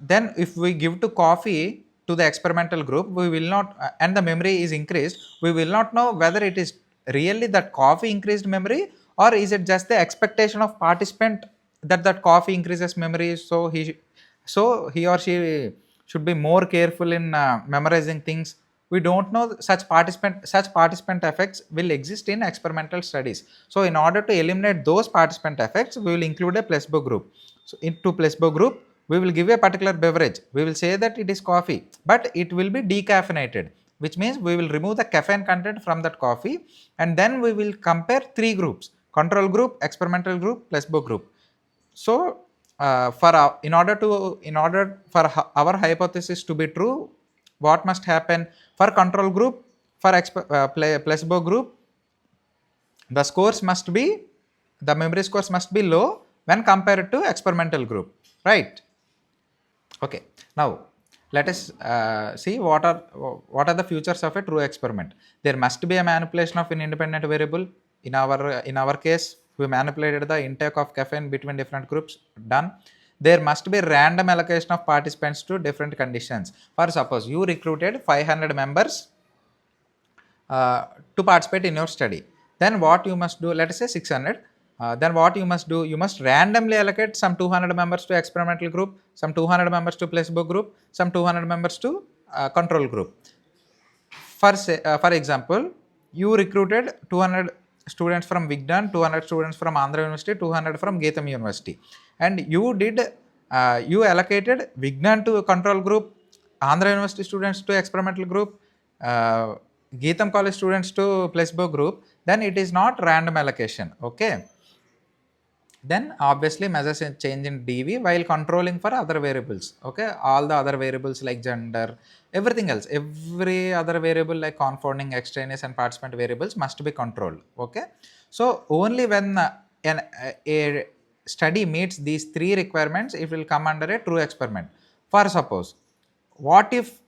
Then if we give to coffee to the experimental group, we will not and the memory is increased, we will not know whether it is really that coffee increased memory, or is it just the expectation of participant that coffee increases memory, so he or she should be more careful in memorizing things. We don't know such participant effects will exist in experimental studies. So in order to eliminate those participant effects, we will include a placebo group. So into placebo group, we will give a particular beverage. We will say that it is coffee, but it will be decaffeinated, which means we will remove the caffeine content from that coffee, and then we will compare three groups: control group, experimental group, placebo group. So in order for our hypothesis to be true, what must happen? For control group, for placebo group, the scores must be, the memory scores must be low when compared to experimental group, right? Okay, now let us see what are the features of a true experiment. There must be a manipulation of an independent variable. In our case, we manipulated the intake of caffeine between different groups. Done. There must be random allocation of participants to different conditions. For suppose you recruited 500 members to participate in your study. Then what you must do, let us say 600. Then what you must do, you must randomly allocate some 200 members to experimental group, some 200 members to placebo group, some 200 members to control group. For example, you recruited 200 students from Vignan, 200 students from Andhra University, 200 from Geetham University, and you allocated Vignan to control group, Andhra University students to experimental group, uh, Geetham College students to placebo group. Then it is not random allocation. Okay, then obviously measures a change in dv while controlling for other variables. Okay, all the other variables like gender, everything else, every other variable like confounding, extraneous and participant variables must be controlled. Okay, so only when a study meets these three requirements, it will come under a true experiment. For suppose, what if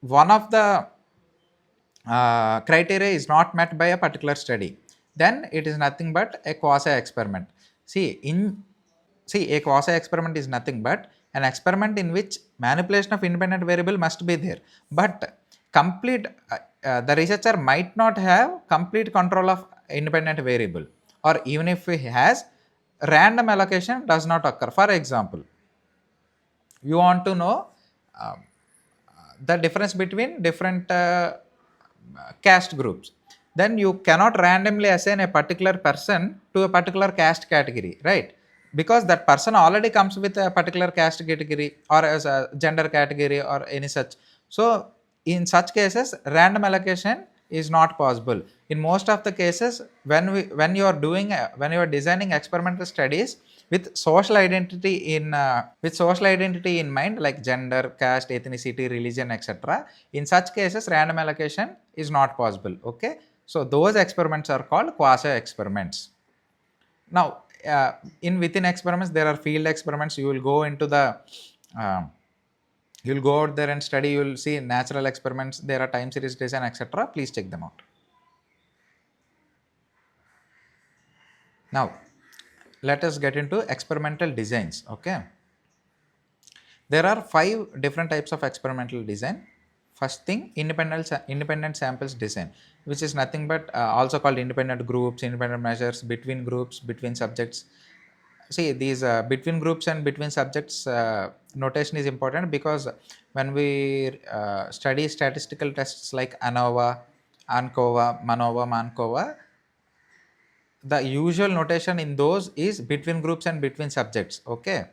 one of the criteria is not met by a particular study? Then it is nothing but a quasi experiment. See, a quasi experiment is nothing but an experiment in which manipulation of independent variable must be there, but the researcher might not have complete control of independent variable, or even if he has, random allocation does not occur. For example, you want to know um, the difference between different caste groups, then you cannot randomly assign a particular person to a particular caste category, right? Because that person already comes with a particular caste category or as a gender category or any such. So in such cases, random allocation is not possible. In most of the cases, when you are designing experimental studies with social identity in mind, like gender, caste, ethnicity, religion, etc., in such cases random allocation is not possible. Okay, so those experiments are called quasi experiments. Now within experiments there are field experiments. You will go into the uh, you'll go out there and study. You will see natural experiments, there are time series design, etc. Please check them out. Now let us get into experimental designs. Okay, there are 5 different types of experimental design. First thing, independent samples design, which is nothing but also called independent groups, independent measures, between groups, between subjects. See, these between groups and between subjects notation is important, because when we study statistical tests like ANOVA, ANCOVA, MANOVA, MANCOVA, the usual notation in those is between groups and between subjects. Okay.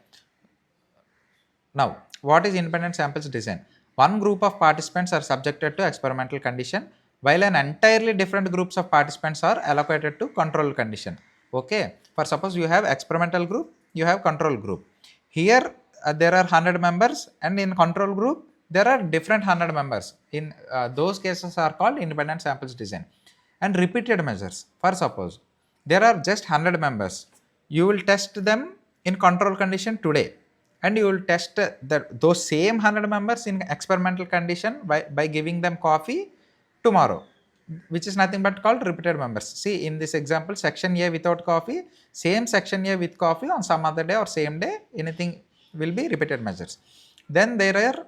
Now, what is independent samples design? One group of participants are subjected to experimental condition, while an entirely different groups of participants are allocated to control condition. Okay. For suppose you have experimental group, you have control group. Here there are 100 members, and in control group there are different 100 members. In those cases are called independent samples design. And repeated measures. For suppose there are just 100 members, you will test them in control condition today, and you will test those same 100 members in experimental condition by giving them coffee tomorrow, which is nothing but called repeated members. See, in this example, section A without coffee, same section A with coffee on some other day or same day, anything will be repeated measures. Then there are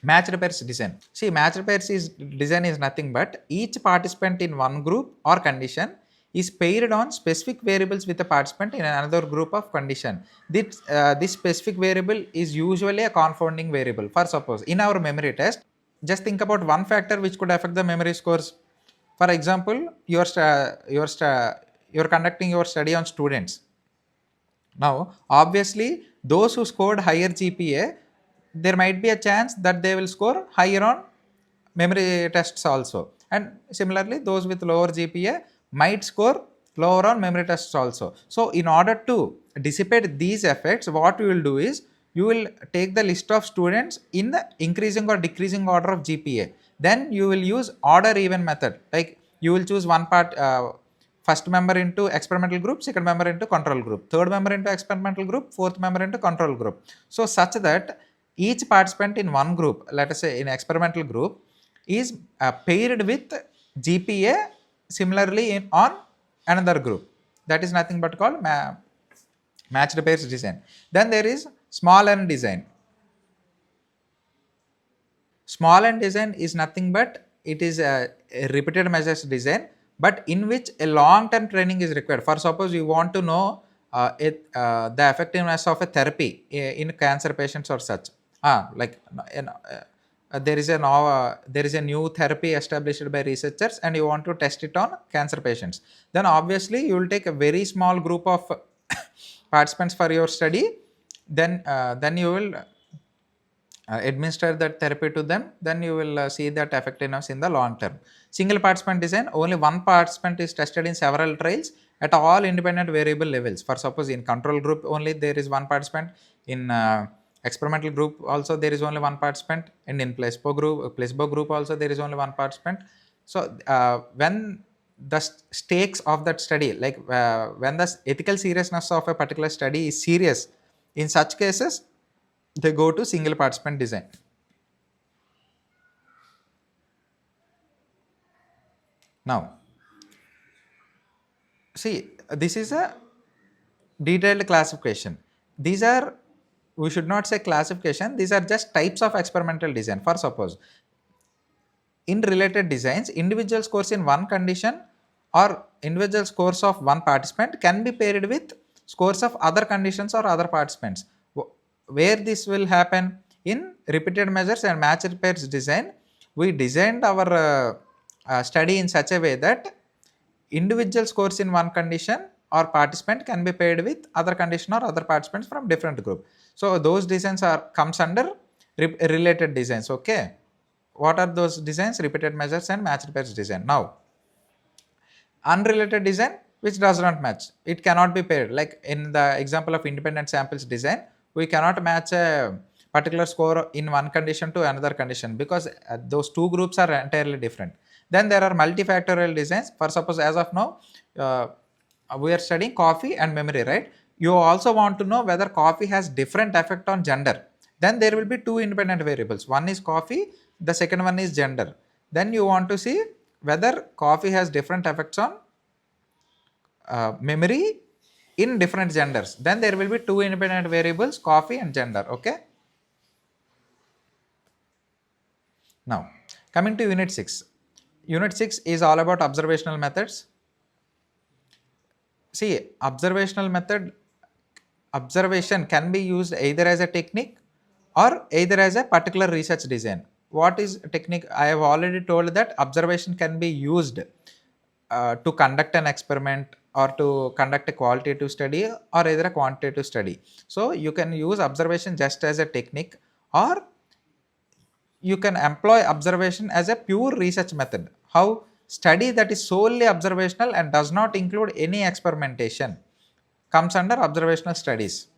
matched pairs design. See, matched pairs is design is nothing but each participant in one group or condition is paired on specific variables with a participant in another group of condition. This specific variable is usually a confounding variable. For suppose in our memory test, just think about one factor which could affect the memory scores. For example, you're conducting your study on students. Now, obviously, those who scored higher GPA, there might be a chance that they will score higher on memory tests also. And similarly, those with lower GPA might score lower on memory tests also. So, in order to dissipate these effects, what you will do is you will take the list of students in the increasing or decreasing order of GPA. Then you will use order even method. Like you will choose one part. First member into experimental group, second member into control group, third member into experimental group, fourth member into control group. So such that each participant in one group, let us say in experimental group, is paired with GPA similarly on another group. That is nothing but called matched pairs design. Then there is small n design. Small n design is nothing but it is a repeated measures design, but in which a long term training is required. For suppose you want to know the effectiveness of a therapy in cancer patients or such. There is a new therapy established by researchers, and you want to test it on cancer patients. Then obviously you will take a very small group of participants for your study. Then you will administer that therapy to them, then you will see that effectiveness in the long term. Single participant design, only one participant is tested in several trials at all independent variable levels. For suppose in control group only there is one participant, in experimental group also there is only one participant, and in placebo group also there is only one participant. So when the stakes of that study, like when the ethical seriousness of a particular study is serious, in such cases they go to single participant design. Now, see, this is a detailed classification. These are, we should not say classification, these are just types of experimental design. For suppose, in related designs, individual scores in one condition or individual scores of one participant can be paired with scores of other conditions or other participants. Where this will happen? In repeated measures and matched pairs design, we designed our study in such a way that individual scores in one condition or participant can be paired with other condition or other participants from different group. So those designs comes under related designs. Okay, what are those designs? Repeated measures and matched pairs design. Now, unrelated design which does not match, it cannot be paired. Like in the example of independent samples design, we cannot match a particular score in one condition to another condition because those two groups are entirely different. Then there are multifactorial designs. For suppose as of now we are studying coffee and memory, right? You also want to know whether coffee has different effect on gender. Then there will be two independent variables. One is coffee, the second one is gender. Then you want to see whether coffee has different effects on memory in different genders. Then there will be two independent variables, coffee and gender. Okay. Now, coming to unit 6. Unit 6 is all about observational methods. See, observation can be used either as a technique or either as a particular research design. What is technique? I have already told that observation can be used to conduct an experiment or to conduct a qualitative study or either a quantitative study. So you can use observation just as a technique, or you can employ observation as a pure research method. How? Study that is solely observational and does not include any experimentation comes under observational studies.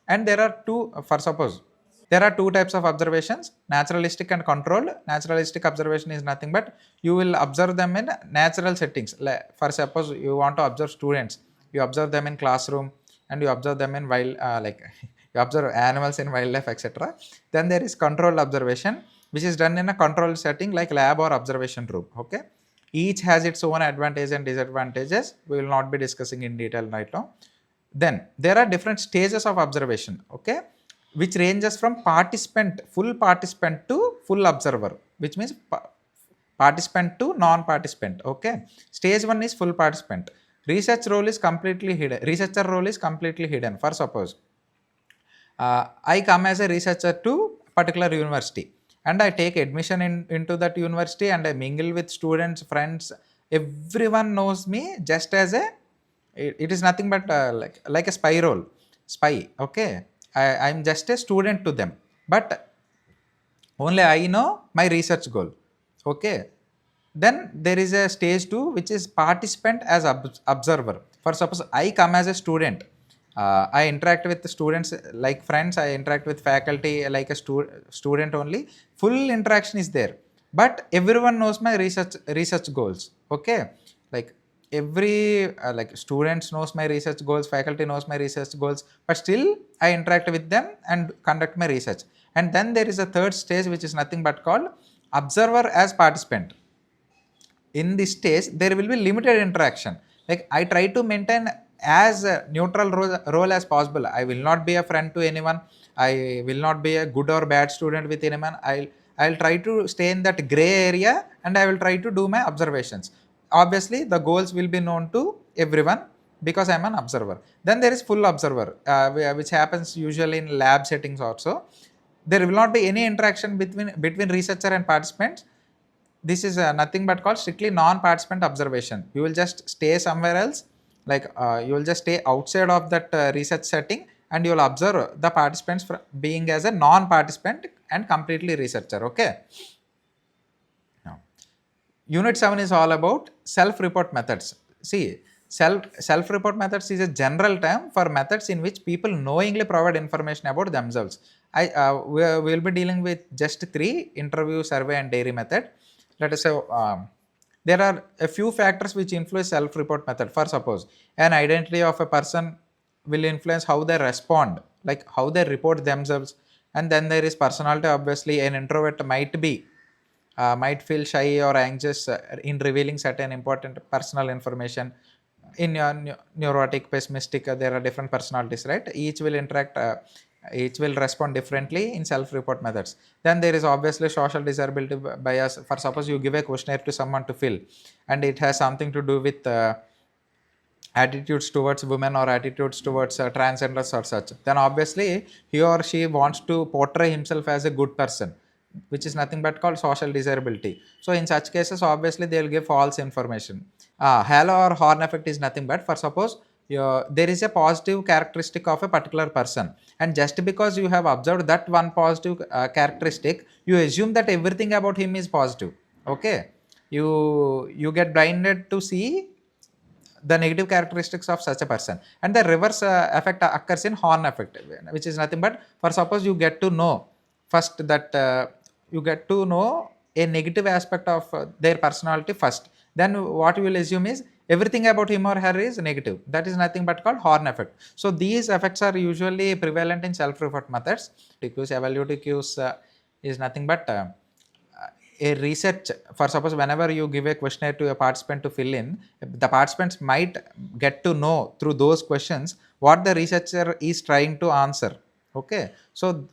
And there are two, for suppose, there are two types of observations: naturalistic and controlled. Naturalistic observation is nothing but you will observe them in natural settings. For suppose you want to observe students, you observe them in classroom, and you observe them in wild, like you observe animals in wildlife, etc. Then there is controlled observation, which is done in a controlled setting like lab or observation room. Okay, each has its own advantages and disadvantages. We will not be discussing in detail right now. Then there are different stages of observation, okay, which ranges from participant, full participant to full observer, which means participant to non-participant. Okay, stage 1 is full participant. Research role is completely hidden. Researcher role is completely hidden. For suppose I come as a researcher to particular university and I take admission into that university and I mingle with students, friends. Everyone knows me just as a, it is nothing but like a spy role, spy. Okay, I'm just a student to them, but only I know my research goal. Okay, then there is a stage 2, which is participant as observer. For suppose I come as a student, I interact with the students like friends, I interact with faculty like a student only. Full interaction is there, but everyone knows my research goals. Okay, like every like students knows my research goals, faculty knows my research goals, but still I interact with them and conduct my research. And then there is a third stage, which is nothing but called observer as participant. In this stage there will be limited interaction, like I try to maintain as a neutral role as possible. I will not be a friend to anyone, I will not be a good or bad student with anyone. I'll try to stay in that gray area and I will try to do my observations. Obviously the goals will be known to everyone because I'm an observer. Then there is full observer, which happens usually in lab settings also. There will not be any interaction between researcher and participants. This is nothing but called strictly non-participant observation. You will just stay somewhere else, like you will just stay outside of that research setting and you will observe the participants being as a non-participant and completely researcher. Okay, now unit 7 is all about self-report methods. See, self-report methods is a general term for methods in which people knowingly provide information about themselves. We will be dealing with just 3: interview, survey and diary method. Let us say there are a few factors which influence self-report method. For suppose an identity of a person will influence how they respond, like how they report themselves. And then there is personality. Obviously an introvert might feel shy or anxious in revealing certain important personal information. In your neurotic, pessimistic, there are different personalities, right? Each will interact, each will respond differently in self-report methods. Then there is obviously social desirability bias. For suppose you give a questionnaire to someone to fill and it has something to do with attitudes towards women or attitudes towards transgenders or such, then obviously he or she wants to portray himself as a good person, which is nothing but called social desirability. So in such cases obviously they will give false information. Halo or horn effect is nothing but, for suppose there is a positive characteristic of a particular person, and just because you have observed that one positive characteristic, you assume that everything about him is positive. Okay, you get blinded to see the negative characteristics of such a person. And the reverse effect occurs in horn effect, which is nothing but, for suppose you get to know first that you get to know a negative aspect of their personality first, then what you will assume is everything about him or her is negative. That is nothing but called horn effect. So these effects are usually prevalent in self-report methods. Evaluative cues is nothing but a research. For suppose whenever you give a questionnaire to a participant to fill in, the participants might get to know through those questions what the researcher is trying to answer. Okay, so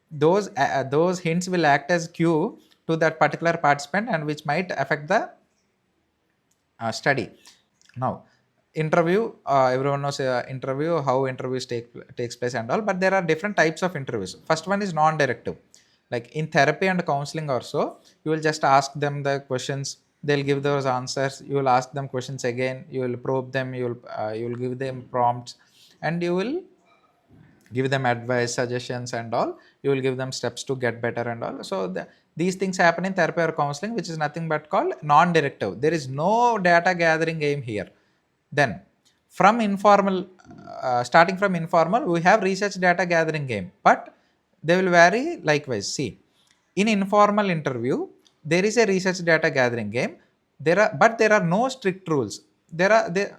those hints will act as cue to that particular participant and which might affect the study. Now interview, everyone knows interview, how interviews takes place and all, but there are different types of interviews. First one is non-directive. Like in therapy and counseling also, you will just ask them the questions they'll give those answers. You will ask them questions again, you will probe them, you will give them prompts, and you will give them advice, suggestions, and all. You will give them steps to get better and all. So these things happen in therapy or counseling, which is nothing but called non-directive. There is no data gathering aim here. Then from informal, starting from informal, we have research data gathering game, but they will vary likewise. See, in informal interview, there is a research data gathering game. But there are no strict rules.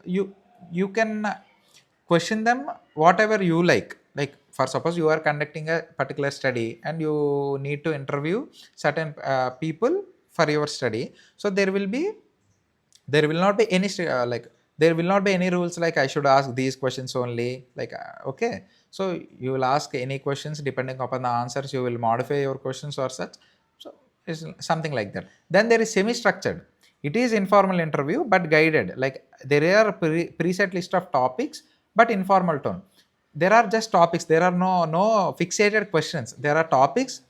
You can question them whatever you like. For suppose you are conducting a particular study and you need to interview certain people for your study. So there will not be any like there will not be any rules like I should ask these questions only, like okay. So you will ask any questions, depending upon the answers you will modify your questions or such. So it's something like that. Then there is semi structured. It is informal interview but guided, like there are preset list of topics but informal tone. There are just topics, there are no fixated questions. There are topics,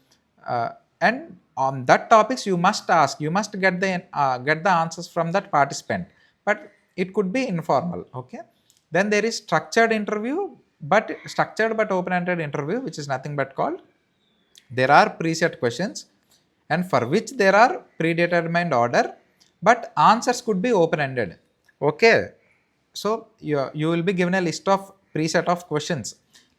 and on that topics you must ask, you must get the answers from that participant, but it could be informal. Okay. Then there is structured interview, but structured but open-ended interview, which is nothing but called, there are preset questions and for which there are predetermined order, but answers could be open-ended. Okay. So you will be given a list of preset of questions.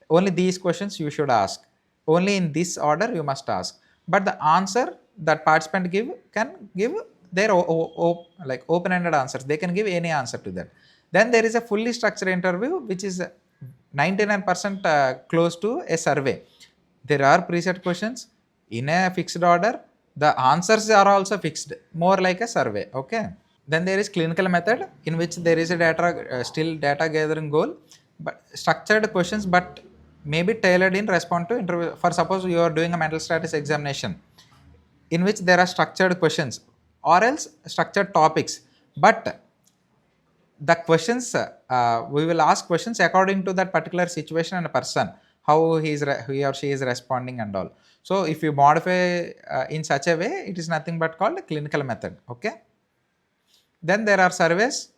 Only these questions you should ask, only in this order you must ask, but the answer that participant can give their like open-ended answers. They can give any answer to that. Then there is a fully structured interview, which is 99% close to a survey. There are preset questions in a fixed order. The answers are also fixed, more like a survey. Okay. Then there is clinical method, in which there is a still data gathering goal, but structured questions, but maybe tailored in response to interview. For suppose you are doing a mental status examination, in which there are structured questions or else structured topics, but the questions, we will ask questions according to that particular situation and person, how he or she is responding and all. So if you modify in such a way, it is nothing but called a clinical method. Okay. Then there are surveys.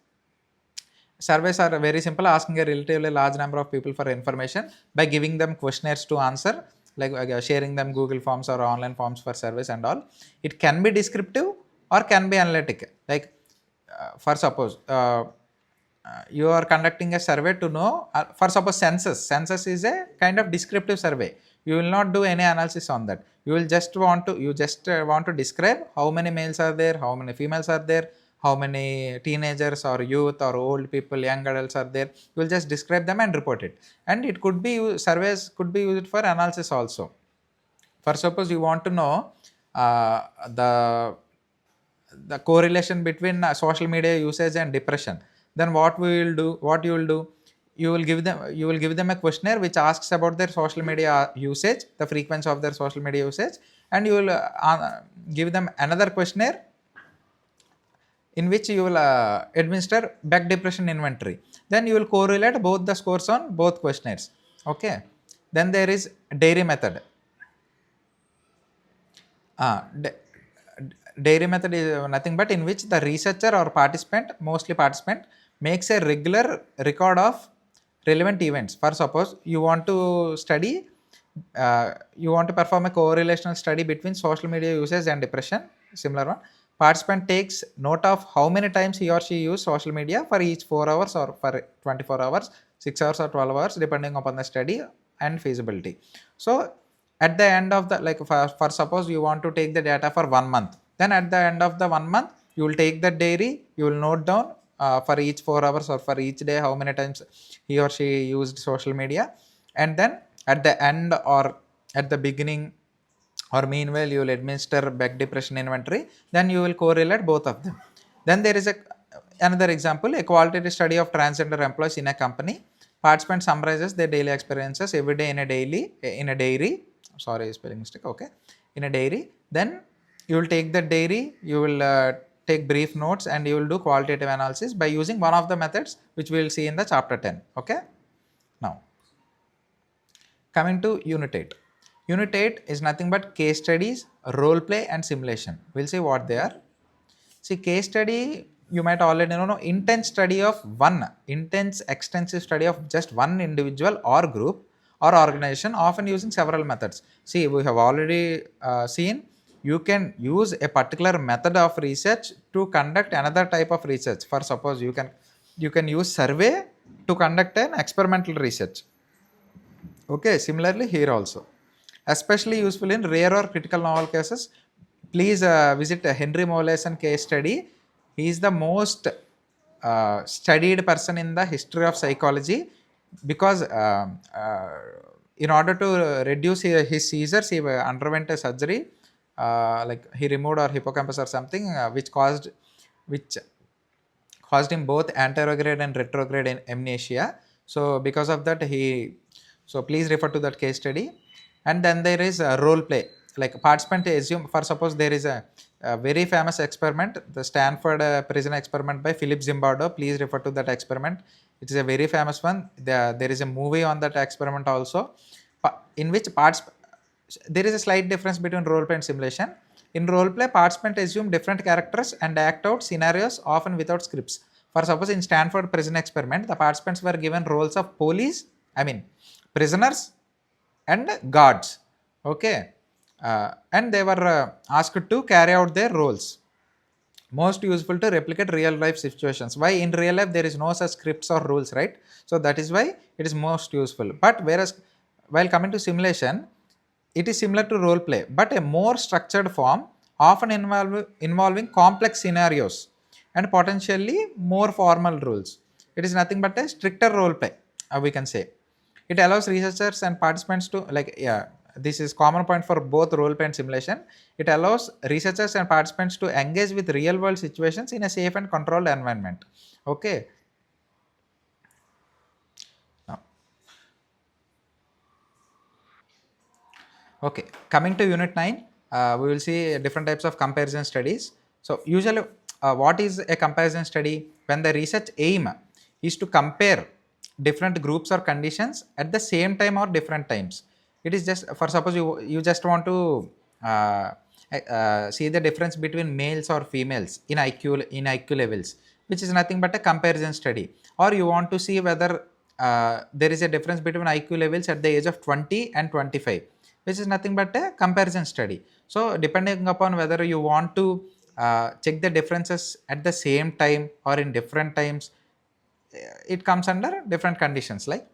Surveys are very simple, asking a relatively large number of people for information by giving them questionnaires to answer, like sharing them Google Forms or online forms for surveys and all. It can be descriptive or can be analytic. Like for suppose you are conducting a survey to know, for suppose census is a kind of descriptive survey. You will not do any analysis on that. You just want to describe how many males are there, how many females are there, how many teenagers or youth or old people, young adults are there. You will just describe them and report it. And it could be surveys could be used for analysis also. For suppose you want to know uh, the the correlation between social media usage and depression, then what you will do, you will give them a questionnaire which asks about their social media usage, the frequency of their social media usage, and you will give them another questionnaire in which you will administer back depression inventory. Then you will correlate both the scores on both questionnaires. Okay. Then there is dairy method. uh, da- Dairy method is nothing but in which the researcher or participant, mostly participant, makes a regular record of relevant events. For suppose you want to study, you want to perform a correlational study between social media usage and depression, similar one. Participant takes note of how many times he or she used social media for each 4 hours or for 24 hours, 6 hours or 12 hours, depending upon the study and feasibility. So at the end of the, like for suppose you want to take the data for 1 month, then at the end of the 1 month you will take the dairy, you will note down for each 4 hours or for each day how many times he or she used social media. And then at the end or at the beginning or meanwhile you will administer back depression inventory, then you will correlate both of them. Then there is another example, a qualitative study of transgender employees in a company. Participant summarizes their daily experiences every day in a dairy. Sorry, spelling mistake. Okay. In a dairy. Then you will take the dairy, you will take brief notes, and you will do qualitative analysis by using one of the methods which we will see in the chapter 10. Okay. Now coming to unit 8. Unit 8 is nothing but case studies, role play and simulation. We'll see what they are. See, case study, you might already know, intense study of one, intense extensive study of just one individual or group or organization, often using several methods. See, we have already seen you can use a particular method of research to conduct another type of research. For suppose you can use survey to conduct an experimental research. Okay, similarly here also, especially useful in rare or critical novel cases. Please visit Henry Mollison case study. He is the most studied person in the history of psychology, because in order to reduce his seizures, he underwent a surgery, like he removed our hippocampus or something, which caused him both anterograde and retrograde amnesia. So because of that, so please refer to that case study. And then there is a role play, like participant assume, for suppose there is a very famous experiment, the Stanford prison experiment by Philip Zimbardo. Please refer to that experiment. It is a very famous one. There is a movie on that experiment also, in which there is a slight difference between role play and simulation. In role play, participants assume different characters and act out scenarios, often without scripts. For suppose in Stanford prison experiment, the participants were given roles of prisoners and guards. Okay, and they were asked to carry out their roles. Most useful to replicate real life situations. Why? In real life there is no such scripts or rules, right? So that is why it is most useful. But whereas while coming to simulation, it is similar to role play, but a more structured form, often involving complex scenarios and potentially more formal rules. It is nothing but a stricter role play, we can say. It allows researchers and participants to, like, yeah, this is common point for both role play and simulation. It allows researchers and participants to engage with real world situations in a safe and controlled environment. Okay. Now, okay, coming to unit 9, we will see different types of comparison studies. So usually, what is a comparison study? When the research aim is to compare different groups or conditions at the same time or different times. It is just, for suppose you just want to see the difference between males or females in IQ levels, which is nothing but a comparison study. Or you want to see whether there is a difference between IQ levels at the age of 20 and 25, which is nothing but a comparison study. So depending upon whether you want to check the differences at the same time or in different times, it comes under different conditions. Like,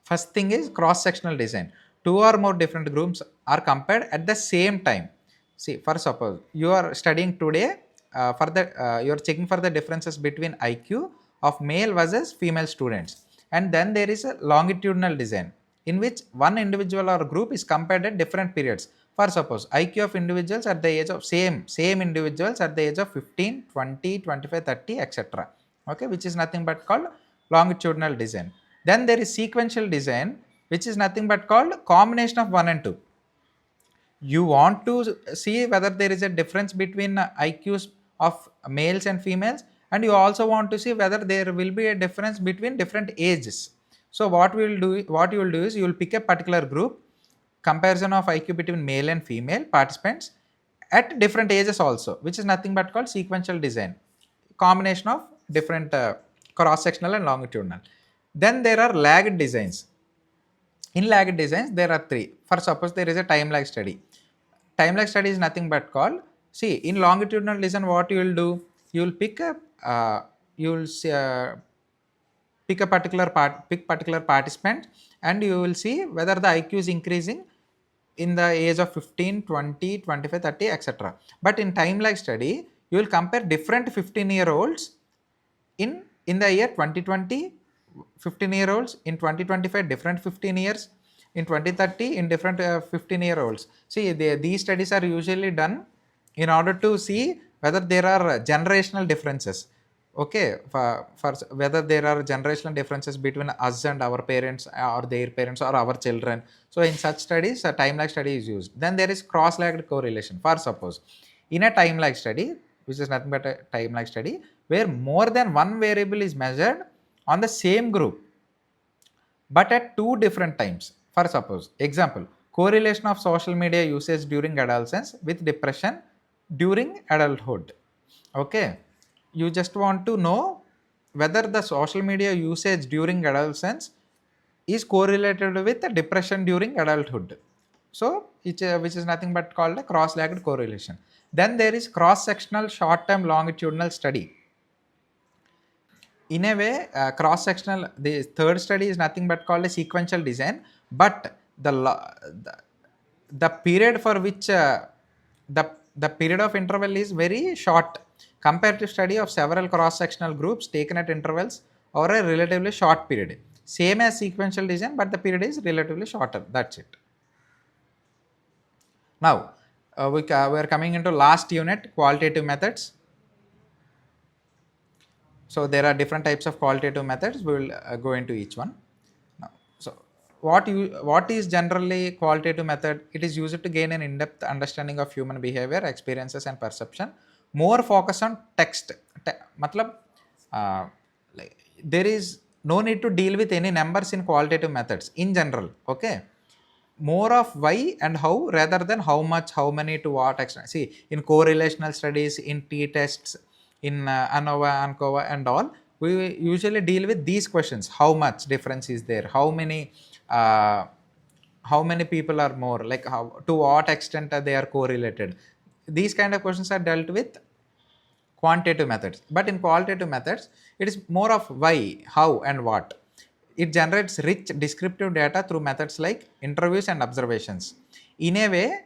first thing is cross sectional design. Two or more different groups are compared at the same time. See, for suppose you are studying today, you are checking for the differences between IQ of male versus female students, and then there is a longitudinal design in which one individual or group is compared at different periods. For suppose IQ of individuals at the age of same individuals at the age of 15, 20, 25, 30, etc. Okay, which is nothing but called longitudinal design. Then there is sequential design, which is nothing but called combination of 1 and 2. You want to see whether there is a difference between IQs of males and females, and you also want to see whether there will be a difference between different ages. So what you will do is you will pick a particular group, comparison of IQ between male and female participants at different ages also, which is nothing but called sequential design, combination of different cross sectional and longitudinal. Then there are lagged designs. In lagged designs, there are three. For suppose there is a time lag study. Time lag study is nothing but called, see, in longitudinal design, what you will do, you will pick a particular participant, and you will see whether the IQ is increasing in the age of 15, 20, 25, 30, etc. But in time lag study, you will compare different 15-year-olds in the year 2020, 15-year-olds, in 2025, different 15 years, in 2030, in different 15-year-olds. See, these studies are usually done in order to see whether there are generational differences. Okay, for whether there are generational differences between us and our parents or their parents or our children. So in such studies, a time lag study is used. Then there is cross-lagged correlation. For suppose in a time lag study, which is nothing but a time lag study, where more than one variable is measured on the same group but at two different times. For suppose, example, correlation of social media usage during adolescence with depression during adulthood. Okay, you just want to know whether the social media usage during adolescence is correlated with the depression during adulthood. So which is nothing but called a cross-legged correlation. Then there is cross-sectional short-term longitudinal study. In a way, cross-sectional, the third study is nothing but called a sequential design, but the period for which the period of interval is very short. Comparative study of several cross-sectional groups taken at intervals over a relatively short period. Same as sequential design, but the period is relatively shorter. That's it. Now, we are coming into last unit, qualitative methods. So there are different types of qualitative methods. We will go into each one. Now, so what is generally qualitative method? It is used to gain an in-depth understanding of human behavior, experiences, and perception. More focus on text. Matlab, like, there is no need to deal with any numbers in qualitative methods in general. Okay, more of why and how rather than how much, how many, to what extent. See, in correlational studies, in t-tests, in ANOVA, ANCOVA and all, we usually deal with these questions. How much difference is there? Uh, how many people are more? Like, how, to what extent are they are correlated? These kind of questions are dealt with quantitative methods. But in qualitative methods, it is more of why, how, and what. It generates rich descriptive data through methods like interviews and observations. In a way,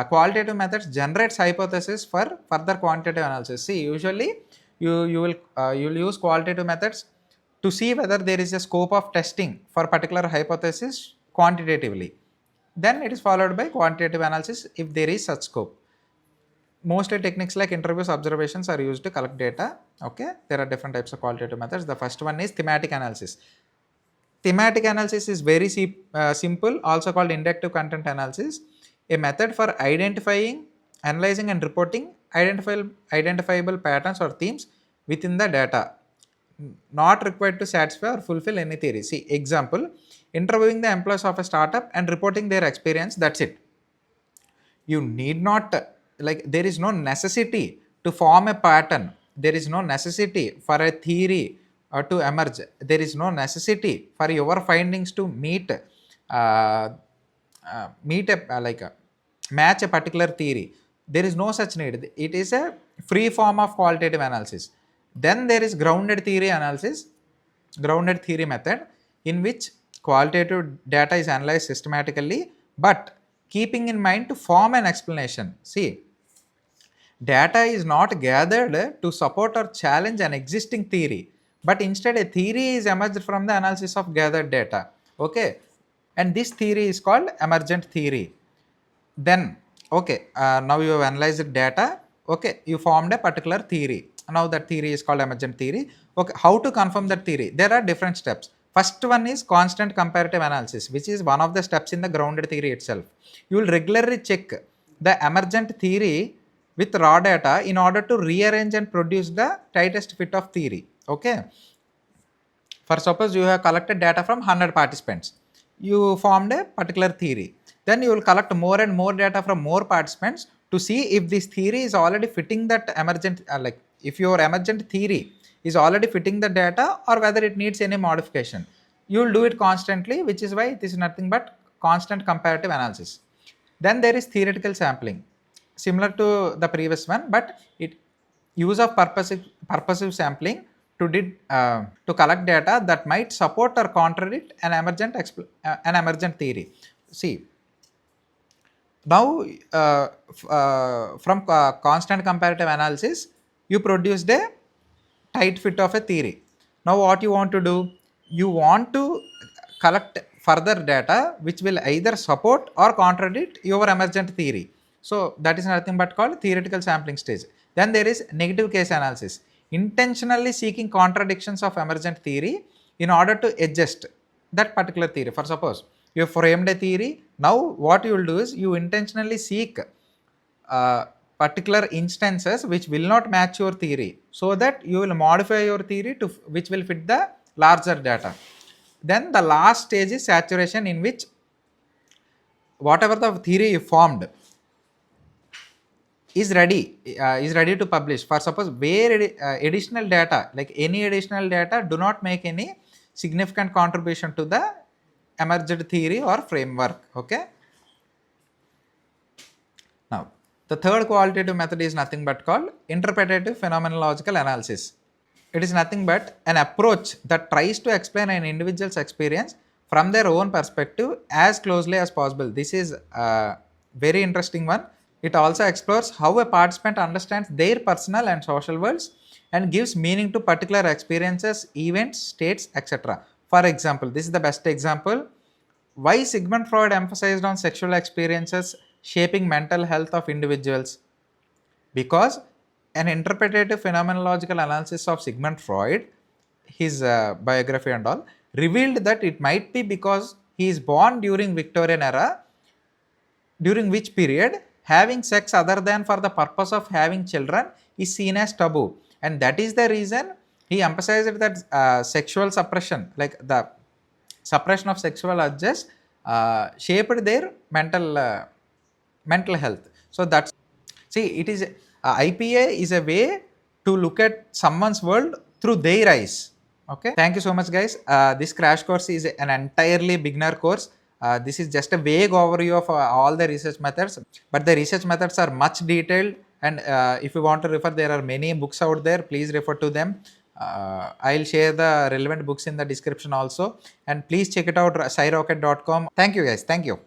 qualitative methods generates hypothesis for further quantitative analysis. See, usually you will use qualitative methods to see whether there is a scope of testing for particular hypothesis quantitatively. Then it is followed by quantitative analysis if there is such scope. Mostly techniques like interviews, observations are used to collect data. Okay, there are different types of qualitative methods. The first one is thematic analysis. Thematic analysis is very simple, also called inductive content analysis, a method for identifying, analyzing, and reporting identifiable patterns or themes within the data, not required to satisfy or fulfill any theory. See, example, interviewing the employees of a startup and reporting their experience, that's it. You need not, like, there is no necessity to form a pattern, there is no necessity for a theory to emerge, there is no necessity for your findings to meet match a particular theory. There is no such need. It is a free form of qualitative analysis. Then there is grounded theory analysis, grounded theory method, in which qualitative data is analyzed systematically but keeping in mind to form an explanation. See, data is not gathered to support or challenge an existing theory, but instead a theory is emerged from the analysis of gathered data. Okay, and this theory is called emergent theory. Then, okay, now you have analyzed data. Okay, you formed a particular theory. Now that theory is called emergent theory. Okay, how to confirm that theory? There are different steps. First one is constant comparative analysis, which is one of the steps in the grounded theory itself. You will regularly check the emergent theory with raw data in order to rearrange and produce the tightest fit of theory. Okay, for suppose you have collected data from 100 participants, you formed a particular theory. Then you will collect more and more data from more participants to see if this theory is already fitting that emergent, like if your emergent theory is already fitting the data or whether it needs any modification. You will do it constantly, which is why this is nothing but constant comparative analysis. Then there is theoretical sampling, similar to the previous one, but it use of purposive sampling to collect data that might support or contradict an emergent theory. See, now from constant comparative analysis, you produced a tight fit of a theory. Now what you want to do? You want to collect further data which will either support or contradict your emergent theory. So that is nothing but called theoretical sampling stage. Then there is negative case analysis, intentionally seeking contradictions of emergent theory in order to adjust that particular theory. For suppose you have framed a theory, now what you will do is you intentionally seek particular instances which will not match your theory, so that you will modify your theory to which will fit the larger data. Then the last stage is saturation, in which whatever the theory you formed, is ready to publish. For suppose where additional data, like any additional data, do not make any significant contribution to the emerged theory or framework. Okay. Now, the third qualitative method is nothing but called interpretative phenomenological analysis. It is nothing but an approach that tries to explain an individual's experience from their own perspective as closely as possible. This is a very interesting one. It also explores how a participant understands their personal and social worlds and gives meaning to particular experiences, events, states, etc. For example, this is the best example. Why Sigmund Freud emphasized on sexual experiences shaping mental health of individuals? Because an interpretative phenomenological analysis of Sigmund Freud, his biography and all, revealed that it might be because he is born during Victorian era, during which period having sex other than for the purpose of having children is seen as taboo, and that is the reason he emphasized that sexual suppression, like the suppression of sexual urges, shaped their mental health. So that's, see, it is IPA is a way to look at someone's world through their eyes. Okay, thank you so much, guys. This crash course is an entirely beginner course. This is just a vague overview of all the research methods, but the research methods are much detailed, and if you want to refer, there are many books out there. Please refer to them. I'll share the relevant books in the description also, and please check it out, scirocket.com. Thank you, guys. Thank you.